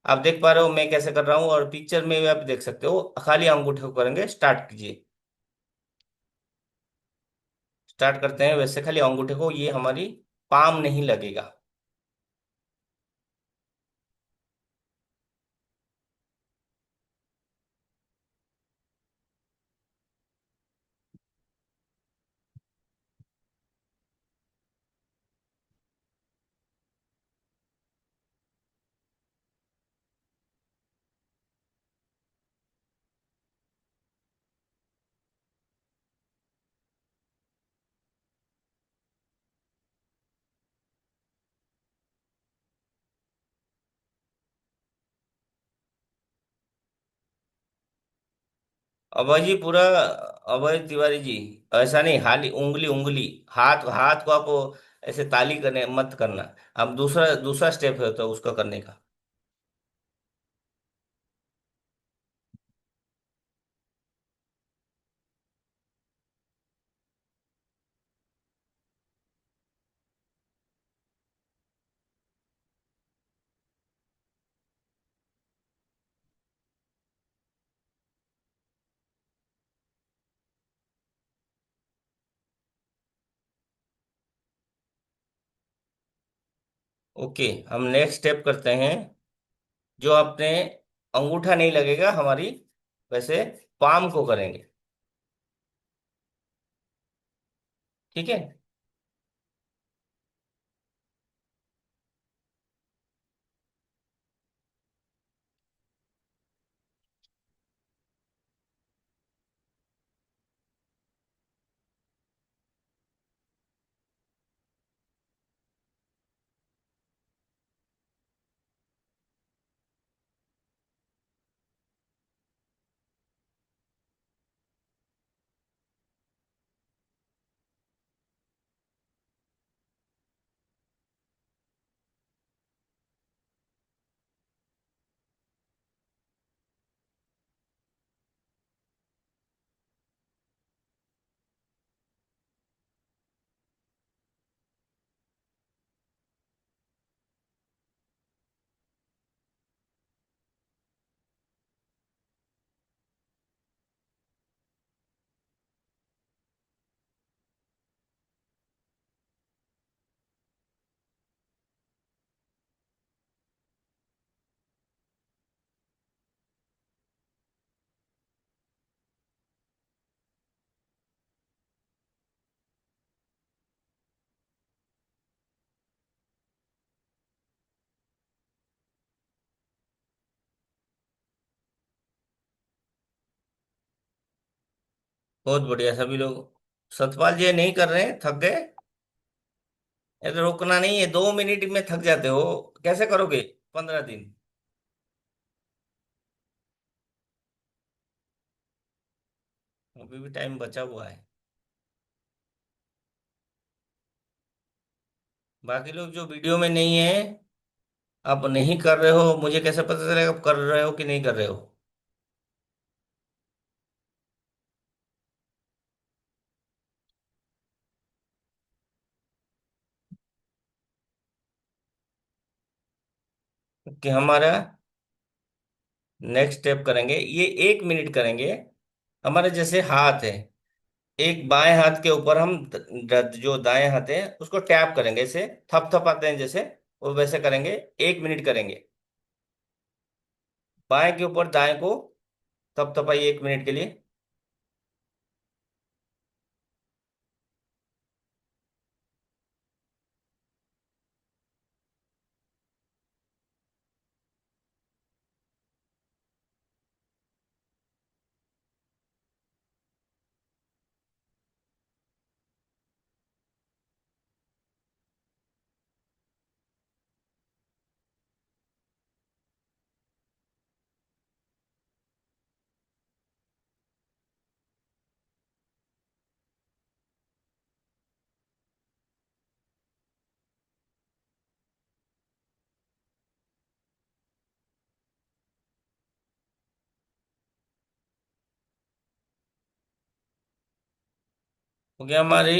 Speaker 1: आप देख पा रहे हो मैं कैसे कर रहा हूँ, और पिक्चर में भी आप देख सकते हो, खाली अंगूठे को करेंगे। स्टार्ट कीजिए। स्टार्ट करते हैं वैसे, खाली अंगूठे को, ये हमारी पाम नहीं लगेगा। अभय जी पूरा, अभय तिवारी जी, ऐसा नहीं, खाली उंगली उंगली, हाथ हाथ को आप ऐसे ताली करने मत करना। अब दूसरा दूसरा स्टेप है तो उसका करने का। ओके, हम नेक्स्ट स्टेप करते हैं। जो आपने अंगूठा नहीं लगेगा हमारी, वैसे पाम को करेंगे। ठीक है। बहुत बढ़िया, सभी लोग। सतपाल जी ये नहीं कर रहे हैं, थक गए। ये तो रुकना नहीं है, 2 मिनट में थक जाते हो। कैसे करोगे 15 दिन? अभी भी टाइम बचा हुआ है। बाकी लोग जो वीडियो में नहीं है, आप नहीं कर रहे हो, मुझे कैसे पता चलेगा आप कर रहे हो कि नहीं कर रहे हो? कि हमारा नेक्स्ट स्टेप करेंगे, ये 1 मिनट करेंगे। हमारे जैसे हाथ है, एक बाएं हाथ के ऊपर हम जो दाएं हाथ है उसको टैप करेंगे, ऐसे थप थप आते हैं जैसे, वो वैसे करेंगे। 1 मिनट करेंगे। बाएं के ऊपर दाएं को थप थपाइए 1 मिनट के लिए। हो गया हमारी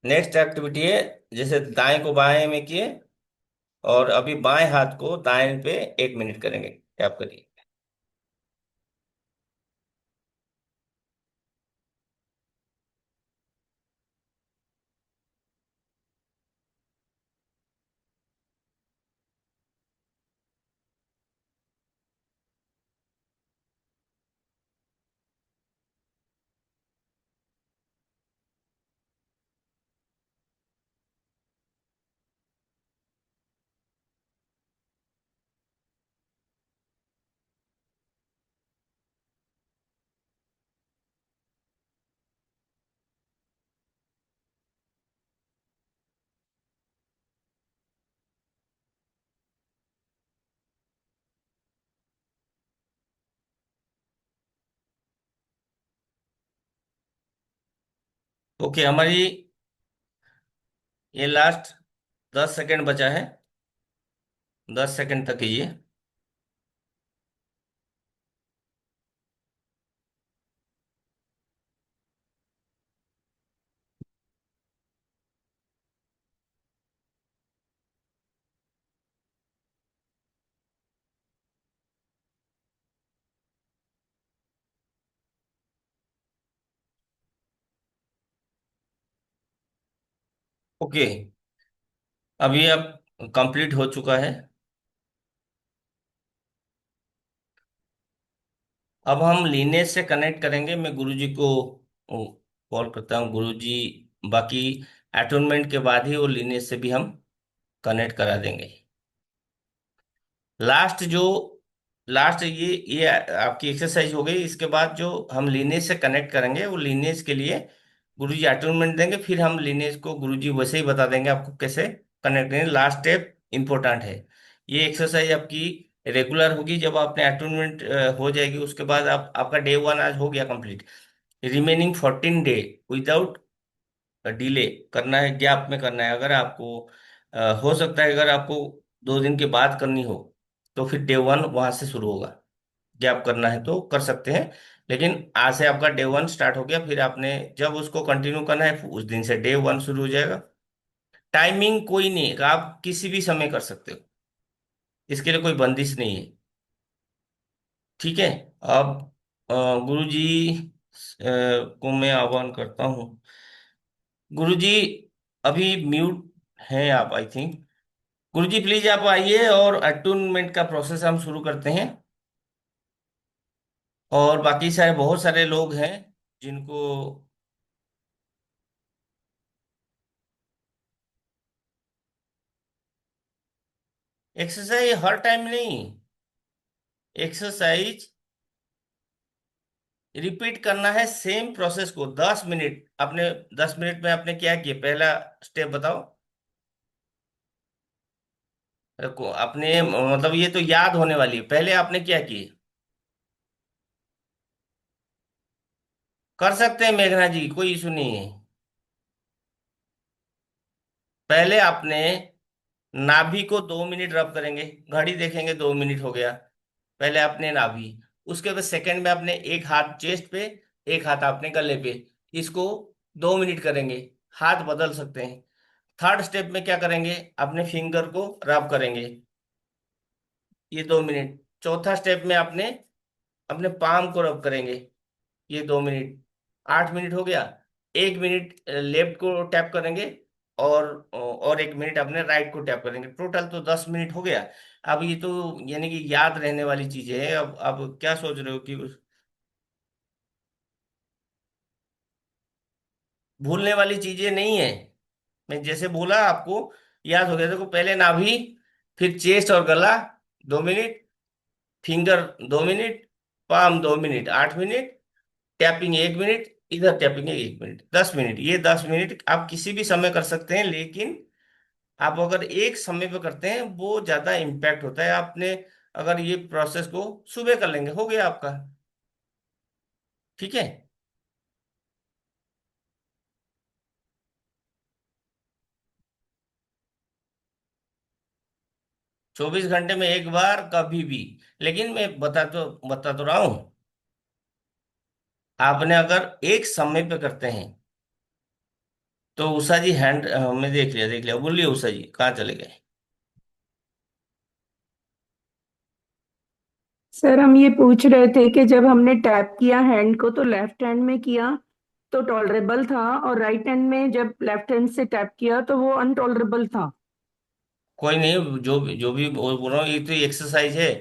Speaker 1: नेक्स्ट एक्टिविटी है, जैसे दाएं को बाएं में किए, और अभी बाएं हाथ को दाएं पे 1 मिनट करेंगे, टैप करिए। ओके, हमारी ये लास्ट 10 सेकंड बचा है। 10 सेकंड तक कीजिए। ओके, अभी अब कंप्लीट हो चुका है। अब हम लीनेज से कनेक्ट करेंगे। मैं गुरुजी को कॉल करता हूँ। गुरुजी बाकी अटोनमेंट के बाद ही वो लीनेज से भी हम कनेक्ट करा देंगे। लास्ट जो लास्ट ये आपकी एक्सरसाइज हो गई। इसके बाद जो हम लीनेज से कनेक्ट करेंगे, वो लीनेज के लिए गुरुजी अटोनमेंट देंगे। फिर हम लीनेज को गुरुजी वैसे ही बता देंगे आपको कैसे कनेक्ट करेंगे। लास्ट स्टेप इंपॉर्टेंट है। ये एक्सरसाइज आपकी रेगुलर होगी। जब आपने अटोनमेंट हो जाएगी, उसके बाद आप आपका डे 1 आज हो गया complete. Remaining 14 day without delay करना है, गैप में करना है। अगर आपको हो सकता है, अगर आपको 2 दिन के बाद करनी हो, तो फिर डे 1 वहां से शुरू होगा। गैप करना है तो कर सकते हैं, लेकिन आज से आपका डे 1 स्टार्ट हो गया। फिर आपने जब उसको कंटिन्यू करना है, उस दिन से डे 1 शुरू हो जाएगा। टाइमिंग कोई नहीं है, आप किसी भी समय कर सकते हो। इसके लिए कोई बंदिश नहीं है। ठीक है। अब गुरुजी को मैं आह्वान करता हूँ। गुरुजी अभी म्यूट हैं आप, आई थिंक। गुरुजी प्लीज आप आइए और अटूनमेंट का प्रोसेस हम शुरू करते हैं। और बाकी सारे बहुत सारे लोग हैं जिनको एक्सरसाइज हर टाइम नहीं। एक्सरसाइज रिपीट करना है, सेम प्रोसेस को 10 मिनट। आपने 10 मिनट में आपने क्या किया, पहला स्टेप बताओ। आपने मतलब ये तो याद होने वाली है। पहले आपने क्या किया, कर सकते हैं मेघना जी, कोई इशू नहीं है। पहले आपने नाभि को 2 मिनट रब करेंगे। घड़ी देखेंगे, 2 मिनट हो गया। पहले आपने नाभि, उसके बाद सेकंड में आपने एक हाथ चेस्ट पे, एक हाथ आपने गले पे। इसको 2 मिनट करेंगे। हाथ बदल सकते हैं। थर्ड स्टेप में क्या करेंगे, अपने फिंगर को रब करेंगे, ये 2 मिनट। चौथा स्टेप में आपने अपने पाम को रब करेंगे, ये 2 मिनट। 8 मिनट हो गया। 1 मिनट लेफ्ट को टैप करेंगे, और 1 मिनट अपने राइट को टैप करेंगे। टोटल तो 10 मिनट हो गया। अब ये तो यानी कि याद रहने वाली चीजें है। अब क्या सोच रहे हो कि भूलने वाली चीजें नहीं है। मैं जैसे बोला आपको याद हो गया। देखो, पहले नाभि, फिर चेस्ट और गला 2 minute, finger 2 minute, palm 2 minute, 8 minute, tapping 1 minute, इधर टैपिंग है 1 मिनट। 10 मिनट, ये 10 मिनट आप किसी भी समय कर सकते हैं, लेकिन आप अगर एक समय पे करते हैं वो ज्यादा इम्पैक्ट होता है। आपने अगर ये प्रोसेस को सुबह कर लेंगे, हो गया आपका। ठीक है। 24 घंटे में एक बार कभी भी। लेकिन मैं बता तो रहा हूं। आपने अगर एक समय पे करते हैं, तो उषा जी हैंड में देख लिया बोलिए, उषा जी कहाँ चले गए।
Speaker 3: सर, हम ये पूछ रहे थे कि जब हमने टैप किया हैंड को तो लेफ्ट हैंड में किया तो टॉलरेबल था, और राइट हैंड में जब लेफ्ट हैंड से टैप किया तो वो अनटॉलरेबल था।
Speaker 1: कोई नहीं, जो भी बोल रहा हूँ, ये तो एक्सरसाइज है।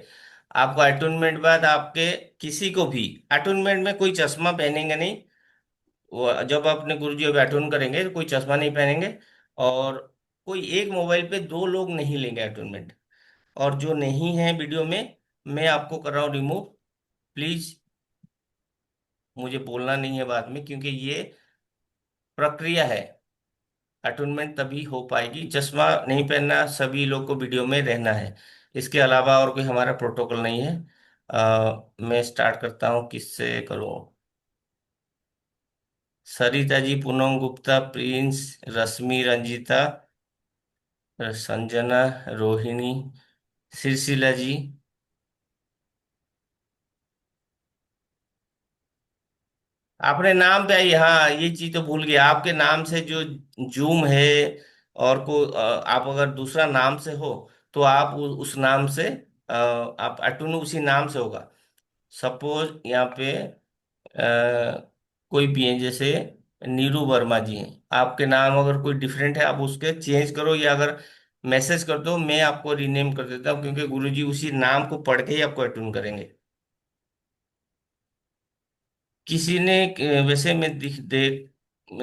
Speaker 1: आपको अटूनमेंट बाद आपके किसी को भी अटूनमेंट में कोई चश्मा पहनेंगे नहीं। वो जब अपने गुरुजी अभी अटून करेंगे तो कोई चश्मा नहीं पहनेंगे। और कोई एक मोबाइल पे 2 लोग नहीं लेंगे अटूनमेंट। और जो नहीं है वीडियो में, मैं आपको कर रहा हूँ रिमूव। प्लीज मुझे बोलना नहीं है बाद में, क्योंकि ये प्रक्रिया है। अटूनमेंट तभी हो पाएगी, चश्मा नहीं पहनना, सभी लोग को वीडियो में रहना है। इसके अलावा और कोई हमारा प्रोटोकॉल नहीं है। मैं स्टार्ट करता हूँ, किससे करूँ। सरिता जी, पूनम गुप्ता, प्रिंस, रश्मि, रंजीता, संजना, रोहिणी, सिरसिला जी। आपने नाम पे आई, हाँ ये चीज तो भूल गया। आपके नाम से जो जूम है, और आप अगर दूसरा नाम से हो, तो आप उस नाम से आप अटून उसी नाम से होगा। सपोज यहाँ पे कोई भी है, जैसे नीरू वर्मा जी हैं। आपके नाम अगर कोई डिफरेंट है, आप उसके चेंज करो। या अगर मैसेज कर दो, मैं आपको रीनेम कर देता हूँ, क्योंकि गुरुजी उसी नाम को पढ़ के ही आपको अटून करेंगे। किसी ने वैसे मैं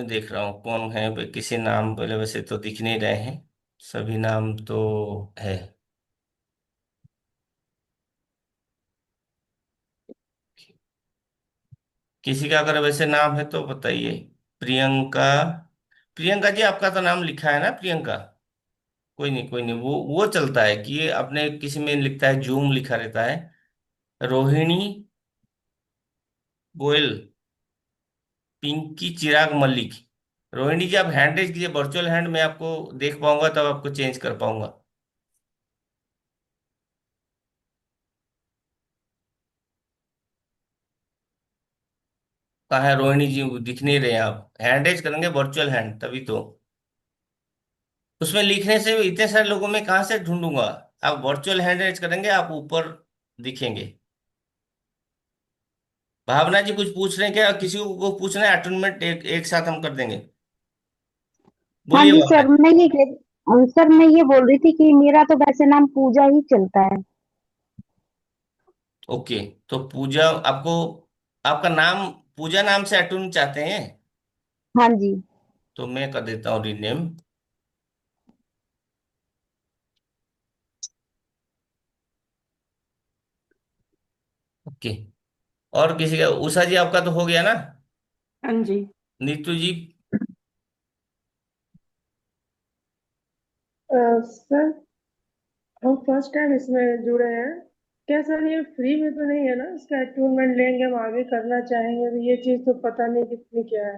Speaker 1: देख रहा हूँ कौन है किसी नाम पहले, वैसे तो दिख नहीं रहे हैं, सभी नाम तो है। किसी का अगर वैसे नाम है तो बताइए। प्रियंका। प्रियंका जी, आपका तो नाम लिखा है ना प्रियंका। कोई नहीं कोई नहीं, वो चलता है कि ये अपने किसी में लिखता है, जूम लिखा रहता है। रोहिणी गोयल। पिंकी चिराग मल्लिक। रोहिणी जी, आप हैंड रेज कीजिए, वर्चुअल हैंड में आपको देख पाऊंगा तब आपको चेंज कर पाऊंगा। कहाँ है रोहिणी जी, दिख नहीं रहे, आप हैंड रेज करेंगे वर्चुअल हैंड तभी तो। उसमें लिखने से इतने सारे लोगों में कहाँ से ढूंढूंगा। आप वर्चुअल हैंड रेज करेंगे, आप ऊपर दिखेंगे। भावना जी कुछ पूछ रहे हैं क्या, किसी को पूछना है? अटूनमेंट एक साथ हम कर देंगे।
Speaker 4: हाँ
Speaker 1: बोलिए
Speaker 4: जी
Speaker 1: भावना
Speaker 4: सर,
Speaker 1: जी।
Speaker 4: मैं ये बोल रही थी कि मेरा तो वैसे नाम पूजा ही चलता है।
Speaker 1: ओके। तो पूजा आपको, आपका नाम पूजा नाम से अटून चाहते हैं?
Speaker 4: हाँ जी।
Speaker 1: तो मैं कर देता हूँ रीनेम। ओके। और किसी का, उषा जी आपका तो हो गया ना?
Speaker 3: हाँ जी।
Speaker 1: नीतू जी।
Speaker 5: सर, हम फर्स्ट टाइम इसमें जुड़े हैं। क्या सर ये फ्री में तो नहीं है ना? इसका टूर्नामेंट लेंगे, हम आगे करना चाहेंगे तो ये चीज़ तो पता नहीं कितनी क्या है।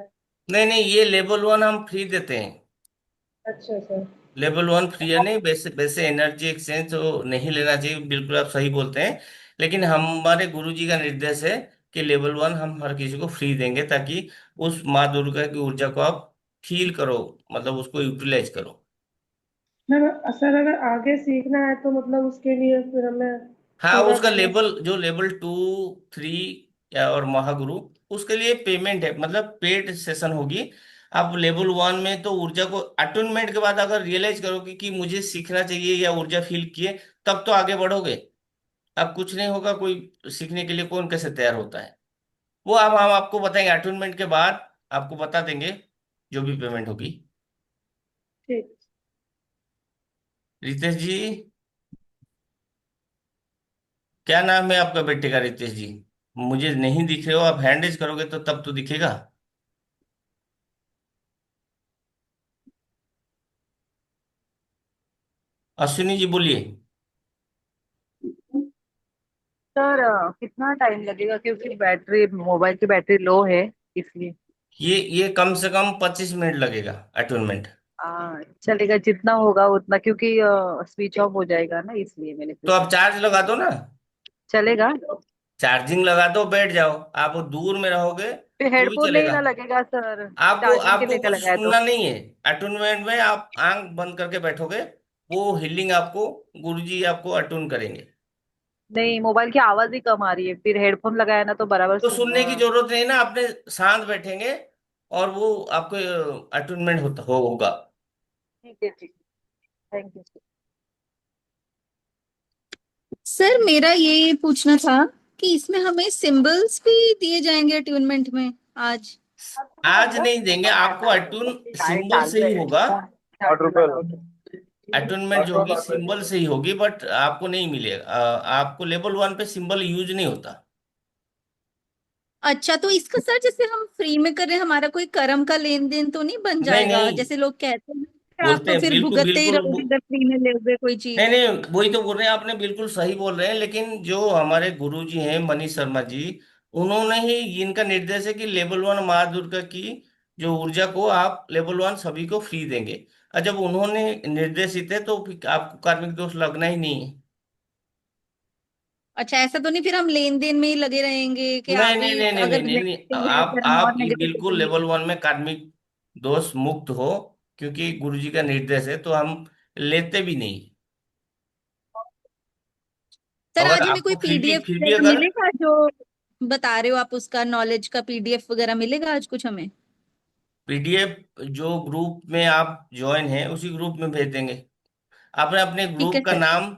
Speaker 1: नहीं नहीं, ये लेवल वन हम फ्री देते हैं।
Speaker 5: अच्छा सर।
Speaker 1: लेवल वन फ्री है नहीं, वैसे वैसे एनर्जी एक्सचेंज तो नहीं लेना चाहिए, बिल्कुल आप सही बोलते हैं। लेकिन हमारे गुरुजी का निर्देश है कि लेवल वन हम हर किसी को फ्री देंगे, ताकि उस माँ दुर्गा की ऊर्जा को आप फील करो, मतलब उसको यूटिलाइज करो।
Speaker 5: मैम सर, अगर आगे सीखना है तो मतलब उसके लिए फिर हमें
Speaker 1: हाँ,
Speaker 5: पूरा
Speaker 1: उसका
Speaker 5: करना।
Speaker 1: लेवल जो लेवल टू, थ्री या और महागुरु, उसके लिए पेमेंट है, मतलब पेड सेशन होगी। आप लेवल वन में तो ऊर्जा को अटूनमेंट के बाद अगर रियलाइज करोगे कि मुझे सीखना चाहिए या ऊर्जा फील किए, तब तो आगे बढ़ोगे। अब कुछ नहीं होगा, कोई सीखने के लिए कौन कैसे तैयार होता है। वो अब हम आपको बताएंगे अटूनमेंट के बाद, आपको बता देंगे जो भी पेमेंट होगी।
Speaker 5: ठीक।
Speaker 1: रितेश जी, क्या नाम है आपका बेटे का रितेश जी? मुझे नहीं दिख रहे हो, आप हैंडरेज करोगे तो तब तो दिखेगा। अश्विनी जी बोलिए।
Speaker 6: सर कितना टाइम लगेगा, क्योंकि बैटरी मोबाइल की बैटरी लो है इसलिए।
Speaker 1: ये कम से कम 25 मिनट लगेगा अटूनमेंट।
Speaker 6: चलेगा जितना होगा उतना, क्योंकि स्विच ऑफ हो जाएगा ना, इसलिए मैंने
Speaker 1: तो
Speaker 6: पूछा।
Speaker 1: आप चार्ज लगा दो ना।
Speaker 6: चलेगा।
Speaker 1: चार्जिंग लगा दो, बैठ जाओ। आप दूर में रहोगे
Speaker 6: फिर
Speaker 1: तो भी
Speaker 6: हेडफोन नहीं
Speaker 1: चलेगा।
Speaker 6: ना लगेगा सर?
Speaker 1: आपको
Speaker 6: चार्जिंग के
Speaker 1: आपको
Speaker 6: लिए क्या
Speaker 1: कुछ
Speaker 6: लगाया तो?
Speaker 1: सुनना नहीं है। अटूनमेंट में आप आंख बंद करके बैठोगे, वो हीलिंग आपको गुरुजी आपको अटून करेंगे।
Speaker 6: नहीं, मोबाइल की आवाज ही कम आ रही है, फिर हेडफोन लगाया ना तो बराबर
Speaker 1: तो सुनने की
Speaker 6: सुनना।
Speaker 1: जरूरत नहीं ना, अपने शांत बैठेंगे और वो आपको अटूनमेंट होगा।
Speaker 6: ठीक है, ठीक है, थैंक यू सर।
Speaker 7: सर मेरा ये पूछना था कि इसमें हमें सिंबल्स भी दिए जाएंगे अट्यूनमेंट में आज?
Speaker 1: आज नहीं देंगे आपको, अटून सिंबल से ही होगा।
Speaker 2: 8 रुपये।
Speaker 1: अटूनमेंट जो होगी सिंबल से ही होगी, बट आपको नहीं मिलेगा। आपको लेवल वन पे सिंबल यूज नहीं होता।
Speaker 7: अच्छा, तो इसका सर जैसे हम फ्री में कर रहे हैं, हमारा कोई कर्म का लेन देन तो नहीं बन
Speaker 1: नहीं
Speaker 7: जाएगा?
Speaker 1: नहीं,
Speaker 7: जैसे लोग कहते हैं कि आप
Speaker 1: बोलते
Speaker 7: तो
Speaker 1: हैं
Speaker 7: फिर
Speaker 1: बिल्कुल
Speaker 7: भुगतते ही
Speaker 1: बिल्कुल
Speaker 7: रहोगे अगर फ्री में लोगे कोई
Speaker 1: नहीं
Speaker 7: चीज।
Speaker 1: नहीं, वही तो बोल रहे हैं, आपने बिल्कुल सही बोल रहे हैं, लेकिन जो हमारे गुरु जी हैं मनीष शर्मा जी, उन्होंने ही, इनका निर्देश है कि लेवल वन माँ दुर्गा की जो ऊर्जा को आप लेवल वन सभी को फ्री देंगे। और जब उन्होंने निर्देशित है तो फिर आपको कार्मिक दोष लगना ही नहीं है।
Speaker 7: अच्छा, ऐसा तो नहीं फिर हम लेन देन में ही लगे रहेंगे कि
Speaker 1: नहीं
Speaker 7: आगे
Speaker 1: नहीं नहीं नहीं नहीं
Speaker 7: अगर
Speaker 1: नहीं, नहीं।
Speaker 7: नेगेटिव है
Speaker 1: आप
Speaker 7: फिर हम और
Speaker 1: आप
Speaker 7: नेगेटिव
Speaker 1: बिल्कुल
Speaker 7: करेंगे?
Speaker 1: लेवल वन में कार्मिक दोष मुक्त हो, क्योंकि गुरु जी का निर्देश है, तो हम लेते भी नहीं।
Speaker 7: सर
Speaker 1: अगर
Speaker 7: आज हमें कोई
Speaker 1: आपको
Speaker 7: पीडीएफ
Speaker 1: फिर भी
Speaker 7: वगैरह
Speaker 1: अगर
Speaker 7: मिलेगा जो बता रहे हो आप, उसका नॉलेज का पीडीएफ वगैरह मिलेगा आज कुछ हमें?
Speaker 1: पीडीएफ जो ग्रुप में आप ज्वाइन हैं उसी ग्रुप में भेज देंगे। आपने अपने
Speaker 7: ठीक है
Speaker 1: ग्रुप का
Speaker 7: सर।
Speaker 1: नाम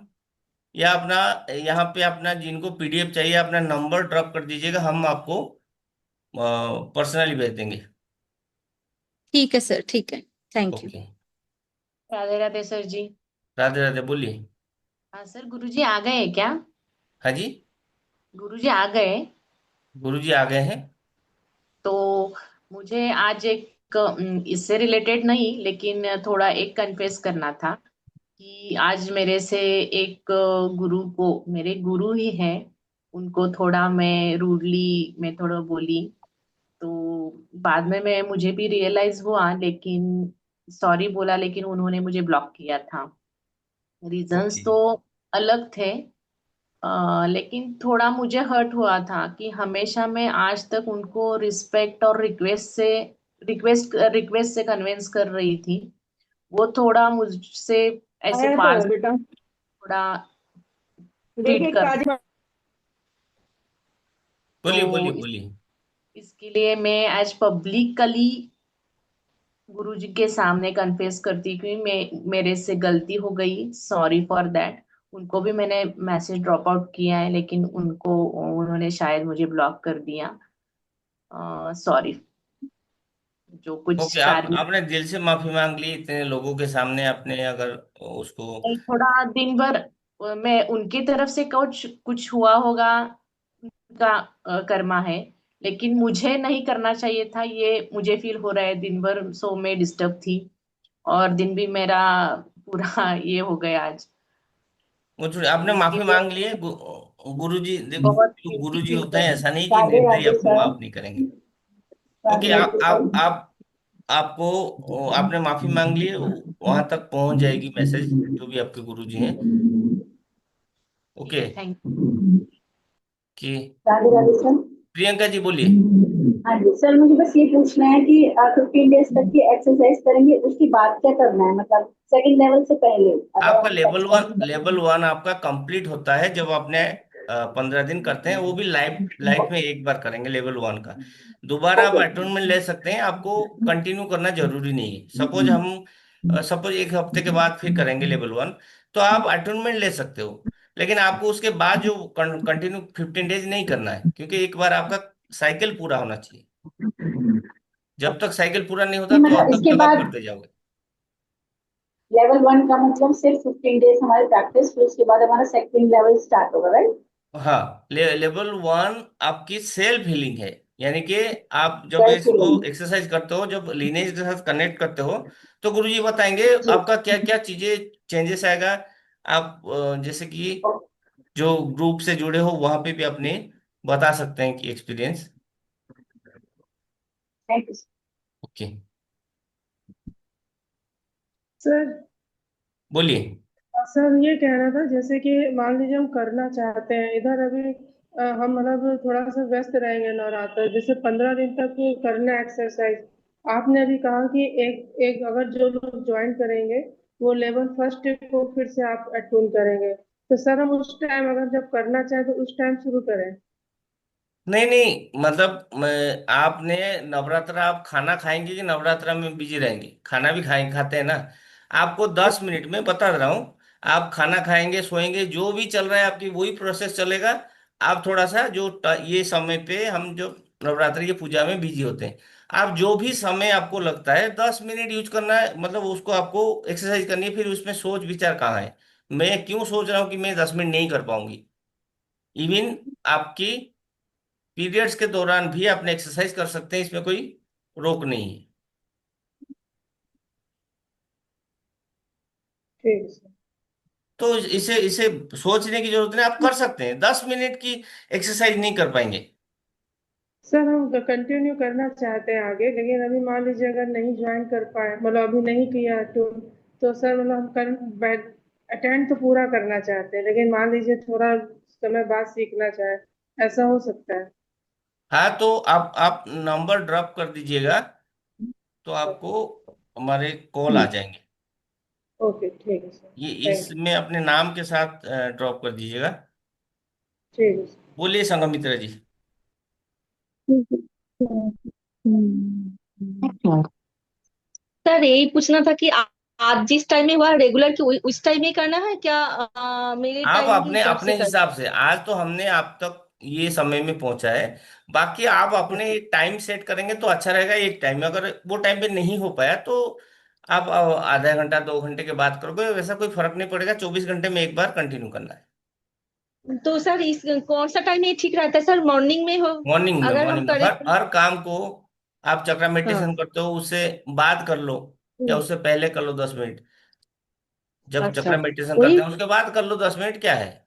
Speaker 1: या अपना, यहाँ पे अपना जिनको पीडीएफ चाहिए अपना नंबर ड्रॉप कर दीजिएगा, हम आपको पर्सनली भेज देंगे।
Speaker 7: ठीक है सर, ठीक है। Thank you.
Speaker 1: Okay.
Speaker 8: Radhe Radhe sir ji.
Speaker 1: Radhe Radhe, बोलिए।
Speaker 8: हाँ सर, गुरुजी आ गए हैं क्या?
Speaker 1: हाँ जी।
Speaker 8: गुरुजी आ गए?
Speaker 1: गुरुजी आ गए हैं।
Speaker 8: तो मुझे आज एक इससे रिलेटेड नहीं लेकिन थोड़ा एक कन्फेस करना था कि आज मेरे से एक गुरु को, मेरे गुरु ही हैं, उनको थोड़ा मैं रूडली मैं थोड़ा बोली। तो बाद में मैं मुझे भी रियलाइज हुआ, लेकिन सॉरी बोला, लेकिन उन्होंने मुझे ब्लॉक किया था। Reasons
Speaker 1: okay.
Speaker 8: तो अलग थे। लेकिन थोड़ा मुझे हर्ट हुआ था कि हमेशा मैं आज तक उनको रिस्पेक्ट और रिक्वेस्ट से कन्विंस कर रही थी। वो थोड़ा मुझसे ऐसे
Speaker 3: आया तो
Speaker 8: पास
Speaker 3: है बेटा।
Speaker 8: थोड़ा ट्रीट
Speaker 3: देखिए
Speaker 8: कर।
Speaker 3: काज
Speaker 1: बोलिए बोलिए
Speaker 8: तो
Speaker 1: बोलिए।
Speaker 8: इसके लिए मैं आज पब्लिकली गुरुजी के सामने कन्फेस करती कि मेरे से गलती हो गई, सॉरी फॉर दैट। उनको भी मैंने मैसेज ड्रॉप आउट किया है, लेकिन उन्होंने शायद मुझे ब्लॉक कर दिया। सॉरी, जो
Speaker 1: ओके,
Speaker 8: कुछ
Speaker 1: आप
Speaker 8: कार्य
Speaker 1: आपने दिल से माफी मांग ली इतने लोगों के सामने, आपने अगर उसको।
Speaker 8: में थोड़ा दिन भर मैं उनकी तरफ से कुछ कुछ हुआ होगा, उनका कर्मा है, लेकिन मुझे नहीं करना चाहिए था, ये मुझे फील हो रहा है दिन भर। सो मैं डिस्टर्ब थी और दिन भी मेरा पूरा ये हो गया आज।
Speaker 1: वो
Speaker 8: तो
Speaker 1: आपने
Speaker 8: इसके
Speaker 1: माफी
Speaker 8: लिए
Speaker 1: मांग ली है। गुरुजी देखो,
Speaker 8: बहुत
Speaker 1: जो
Speaker 8: गिल्टी
Speaker 1: गुरुजी
Speaker 8: फील
Speaker 1: होते
Speaker 8: कर
Speaker 1: हैं
Speaker 8: रही
Speaker 1: ऐसा
Speaker 8: हूँ।
Speaker 1: नहीं कि
Speaker 4: राधे
Speaker 1: निर्दयी
Speaker 4: राधे
Speaker 1: आपको
Speaker 4: सर।
Speaker 1: माफ नहीं करेंगे। Okay,
Speaker 4: Radhe Radhe sir.
Speaker 1: आपको आपने माफी मांग ली, वहां तक पहुंच जाएगी मैसेज, जो भी आपके गुरुजी हैं।
Speaker 8: ठीक
Speaker 1: ओके।
Speaker 8: है, थैंक
Speaker 1: कि
Speaker 4: राधे राधे सर।
Speaker 1: प्रियंका जी बोलिए।
Speaker 4: हाँ जी सर, मुझे बस ये पूछना है कि 15 डेज तक की एक्सरसाइज करेंगे, उसके बाद क्या करना है, मतलब सेकंड लेवल से पहले अगर
Speaker 1: आपका
Speaker 4: हम
Speaker 1: लेवल वन आपका कंप्लीट होता है जब आपने 15 दिन करते हैं, वो भी लाइफ लाइफ में एक बार करेंगे लेवल वन का। दोबारा आप
Speaker 4: ओके।
Speaker 1: अटेनमेंट ले सकते हैं, आपको कंटिन्यू करना जरूरी नहीं है। सपोज एक हफ्ते के बाद फिर करेंगे लेवल वन, तो आप अटेनमेंट ले सकते हो। लेकिन आपको उसके बाद जो कंटिन्यू 15 डेज नहीं करना है, क्योंकि एक बार आपका साइकिल पूरा होना चाहिए। जब तक साइकिल पूरा नहीं होता
Speaker 4: नहीं
Speaker 1: तो
Speaker 4: मतलब
Speaker 1: तब
Speaker 4: इसके
Speaker 1: तक आप
Speaker 4: बाद
Speaker 1: करते जाओगे।
Speaker 4: लेवल 1 का मतलब सिर्फ 15 डेज हमारी प्रैक्टिस, फिर उसके बाद हमारा सेकंड लेवल स्टार्ट होगा, राइट?
Speaker 1: हाँ, लेवल वन आपकी सेल्फ हीलिंग है। यानी कि आप जब
Speaker 4: सेल्फ
Speaker 1: इसको
Speaker 4: हीलिंग।
Speaker 1: एक्सरसाइज करते हो, जब लीनेज के साथ कनेक्ट करते हो, तो गुरुजी बताएंगे
Speaker 4: जी।
Speaker 1: आपका क्या क्या चीजें चेंजेस आएगा। आप जैसे कि जो ग्रुप से जुड़े हो वहां पे भी अपने बता सकते हैं कि experience.
Speaker 4: Thank you.
Speaker 1: Okay,
Speaker 5: sir,
Speaker 1: बोलिए।
Speaker 5: सर ये कहना था जैसे कि मान लीजिए हम करना चाहते हैं इधर अभी हम मतलब थोड़ा सा व्यस्त रहेंगे नवरात्र, जैसे 15 दिन तक करना एक्सरसाइज। आपने अभी कहा कि एक एक अगर जो लोग ज्वाइन करेंगे वो लेवल फर्स्ट को फिर से आप अटून करेंगे, तो सर हम उस टाइम अगर जब करना चाहें तो उस टाइम शुरू करें?
Speaker 1: नहीं नहीं, मतलब आपने नवरात्रा आप खाना खाएंगे कि नवरात्रा में बिजी रहेंगे? खाना भी खाते हैं ना। आपको 10 मिनट में बता रहा हूँ। आप खाना खाएंगे, सोएंगे, जो भी चल रहा है आपकी वही प्रोसेस चलेगा। आप थोड़ा सा ये समय पे हम जो नवरात्रि की पूजा में बिजी होते हैं, आप जो भी समय आपको लगता है 10 मिनट यूज करना है, मतलब उसको आपको एक्सरसाइज करनी है। फिर उसमें सोच विचार कहाँ है, मैं क्यों सोच रहा हूँ कि मैं 10 मिनट नहीं कर पाऊंगी। इवन आपकी पीरियड्स के दौरान भी आपने एक्सरसाइज कर सकते हैं, इसमें कोई रोक नहीं है।
Speaker 5: ठीक है सर।
Speaker 1: तो इसे इसे सोचने की जरूरत नहीं, आप कर सकते हैं। 10 मिनट की एक्सरसाइज नहीं कर पाएंगे।
Speaker 5: सर हम कंटिन्यू करना चाहते हैं आगे, लेकिन अभी मान लीजिए अगर नहीं ज्वाइन कर पाए, मतलब अभी नहीं किया तो सर मतलब हम कर अटेंड तो पूरा करना चाहते हैं, लेकिन मान लीजिए थोड़ा समय बाद सीखना चाहे, ऐसा हो सकता है?
Speaker 1: हाँ, तो आप नंबर ड्रॉप कर दीजिएगा, तो आपको हमारे कॉल आ जाएंगे।
Speaker 5: ओके, ठीक है सर।
Speaker 1: ये
Speaker 5: थैंक यू।
Speaker 1: इसमें अपने नाम के साथ ड्रॉप कर दीजिएगा।
Speaker 5: ठीक है सर।
Speaker 1: बोलिए संगमित्रा जी।
Speaker 4: सर यही पूछना था कि
Speaker 9: आज जिस टाइम में हुआ रेगुलर की उस टाइम में करना है क्या, मेरे
Speaker 1: आप
Speaker 9: टाइम के
Speaker 1: अपने
Speaker 9: हिसाब
Speaker 1: अपने
Speaker 9: से करना
Speaker 1: हिसाब से, आज तो हमने आप तक ये समय में पहुंचा है। बाकी आप
Speaker 9: है?
Speaker 1: अपने एक टाइम सेट करेंगे तो अच्छा रहेगा। एक टाइम, अगर वो टाइम पे नहीं हो पाया तो आप आधा घंटा 2 घंटे के बाद करोगे, वैसा कोई फर्क नहीं पड़ेगा। 24 घंटे में एक बार कंटिन्यू करना है।
Speaker 9: तो सर इस कौन सा टाइम ये ठीक रहता है सर, मॉर्निंग में हो
Speaker 1: मॉर्निंग में,
Speaker 9: अगर हम
Speaker 1: मॉर्निंग में
Speaker 9: करें
Speaker 1: हर
Speaker 9: तो?
Speaker 1: हर काम को आप चक्रा
Speaker 9: हाँ।
Speaker 1: मेडिटेशन करते हो उससे बाद कर लो, या
Speaker 9: हम्म,
Speaker 1: उससे पहले कर लो 10 मिनट। जब
Speaker 9: अच्छा।
Speaker 1: चक्रा मेडिटेशन
Speaker 9: वही।
Speaker 1: करते हैं उसके बाद कर लो 10 मिनट, क्या है।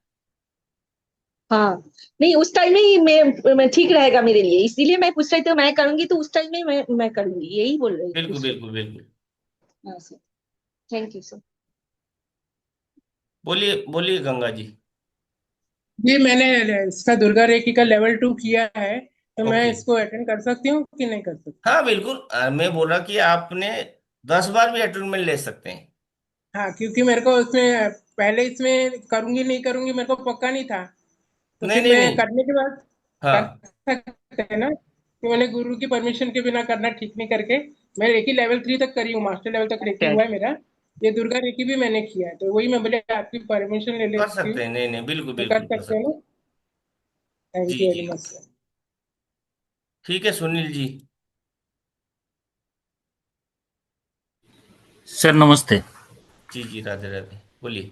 Speaker 9: हाँ। नहीं उस टाइम में ही मैं ठीक रहेगा मेरे लिए, इसीलिए मैं पूछ रही थी, मैं करूंगी तो उस टाइम में मैं करूंगी, यही बोल रही
Speaker 1: बिल्कुल
Speaker 9: पूछ रही थी।
Speaker 1: बिल्कुल बिल्कुल।
Speaker 9: हाँ सर। Thank you sir.
Speaker 1: बोलिए बोलिए गंगा जी।
Speaker 10: जी मैंने इसका दुर्गा रेकी का लेवल 2 किया है, तो मैं
Speaker 1: ओके।
Speaker 10: इसको अटेंड कर सकती हूँ कि नहीं कर सकती?
Speaker 1: हाँ बिल्कुल, मैं बोल रहा कि आपने 10 बार भी अटेंडमेंट ले सकते हैं।
Speaker 10: हाँ, क्योंकि मेरे को उसमें पहले इसमें करूंगी नहीं करूंगी मेरे को पक्का नहीं था, तो
Speaker 1: नहीं
Speaker 10: फिर
Speaker 1: नहीं
Speaker 10: मैं
Speaker 1: नहीं।
Speaker 10: करने के बाद कर
Speaker 1: हाँ
Speaker 10: सकते हैं ना, कि मैंने गुरु की परमिशन के बिना करना ठीक नहीं करके। मैं रेकी लेवल 3 तक करी हूँ, मास्टर लेवल तक रेकी
Speaker 9: अच्छा।
Speaker 10: हुआ है मेरा। ये दुर्गा रेकी भी मैंने किया है, तो वही मैं बोले आपकी परमिशन ले
Speaker 1: कर
Speaker 10: लेती हूँ।
Speaker 1: सकते हैं, नहीं नहीं, बिल्कुल
Speaker 10: तो कर
Speaker 1: बिल्कुल कर
Speaker 10: सकते हैं
Speaker 1: सकते
Speaker 10: ना?
Speaker 1: हैं।
Speaker 10: Thank
Speaker 1: ji
Speaker 10: you
Speaker 1: ji.
Speaker 10: Very much.
Speaker 1: ठीक है सुनील जी।
Speaker 11: सर नमस्ते।
Speaker 1: जी जी, राधे राधे, बोलिए।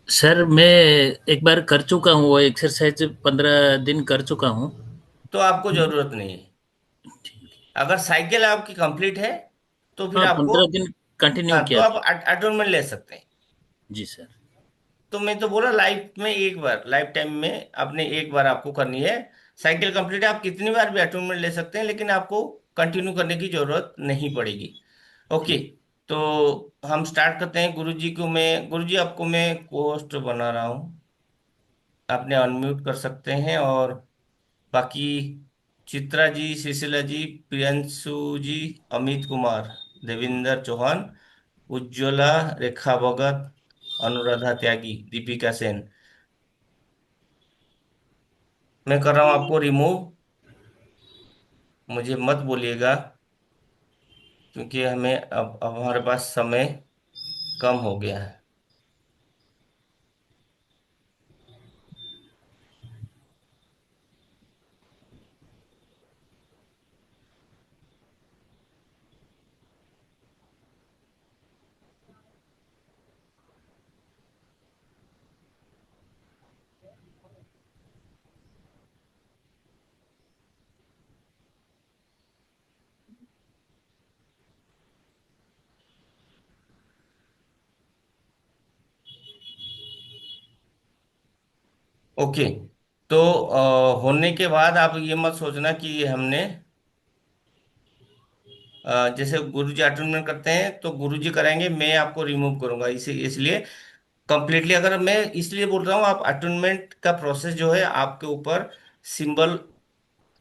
Speaker 11: सर मैं एक बार कर चुका हूँ वो एक्सरसाइज, 15 दिन कर चुका हूँ।
Speaker 1: तो आपको जरूरत नहीं है। अगर साइकिल आपकी कंप्लीट है तो फिर
Speaker 11: हाँ,
Speaker 1: आपको,
Speaker 11: 15 दिन कंटिन्यू
Speaker 1: हाँ तो
Speaker 11: किया
Speaker 1: आप
Speaker 11: था।
Speaker 1: अटोनमेंट ले सकते हैं।
Speaker 11: जी सर।
Speaker 1: तो मैं तो बोला लाइफ में एक बार, लाइफ टाइम में आपने एक बार आपको करनी है। साइकिल कंप्लीट है, आप कितनी बार भी अटोनमेंट ले सकते हैं, लेकिन आपको कंटिन्यू करने की जरूरत नहीं पड़ेगी। ओके।
Speaker 11: ठीक।
Speaker 1: तो हम स्टार्ट करते हैं। गुरु जी आपको मैं पोस्ट बना रहा हूँ, आपने अनम्यूट कर सकते हैं। और बाकी चित्रा जी, सुशीला जी, प्रियंशु जी, अमित कुमार, देविंदर चौहान, उज्ज्वला, रेखा भगत, अनुराधा त्यागी, दीपिका सेन, मैं कर रहा हूं आपको रिमूव। मुझे मत बोलिएगा, क्योंकि हमें अब हमारे पास समय कम हो गया है। ओके। तो होने के बाद आप ये मत सोचना कि हमने जैसे गुरुजी अटेंडमेंट करते हैं तो गुरुजी कराएंगे, मैं आपको रिमूव करूंगा। इसे इसलिए कंप्लीटली, अगर मैं इसलिए बोल रहा हूँ, आप अटेंडमेंट का प्रोसेस जो है आपके ऊपर सिंबल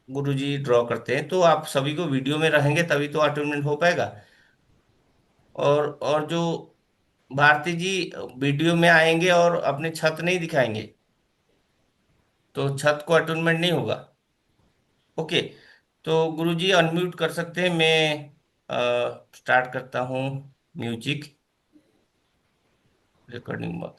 Speaker 1: गुरुजी ड्रॉ करते हैं, तो आप सभी को वीडियो में रहेंगे तभी तो अटेंडमेंट हो पाएगा। और जो भारती जी वीडियो में आएंगे और अपने छत नहीं दिखाएंगे तो छत को अटेनमेंट नहीं होगा। ओके। तो गुरुजी अनम्यूट कर सकते हैं। मैं स्टार्ट करता हूँ म्यूजिक। रिकॉर्डिंग मत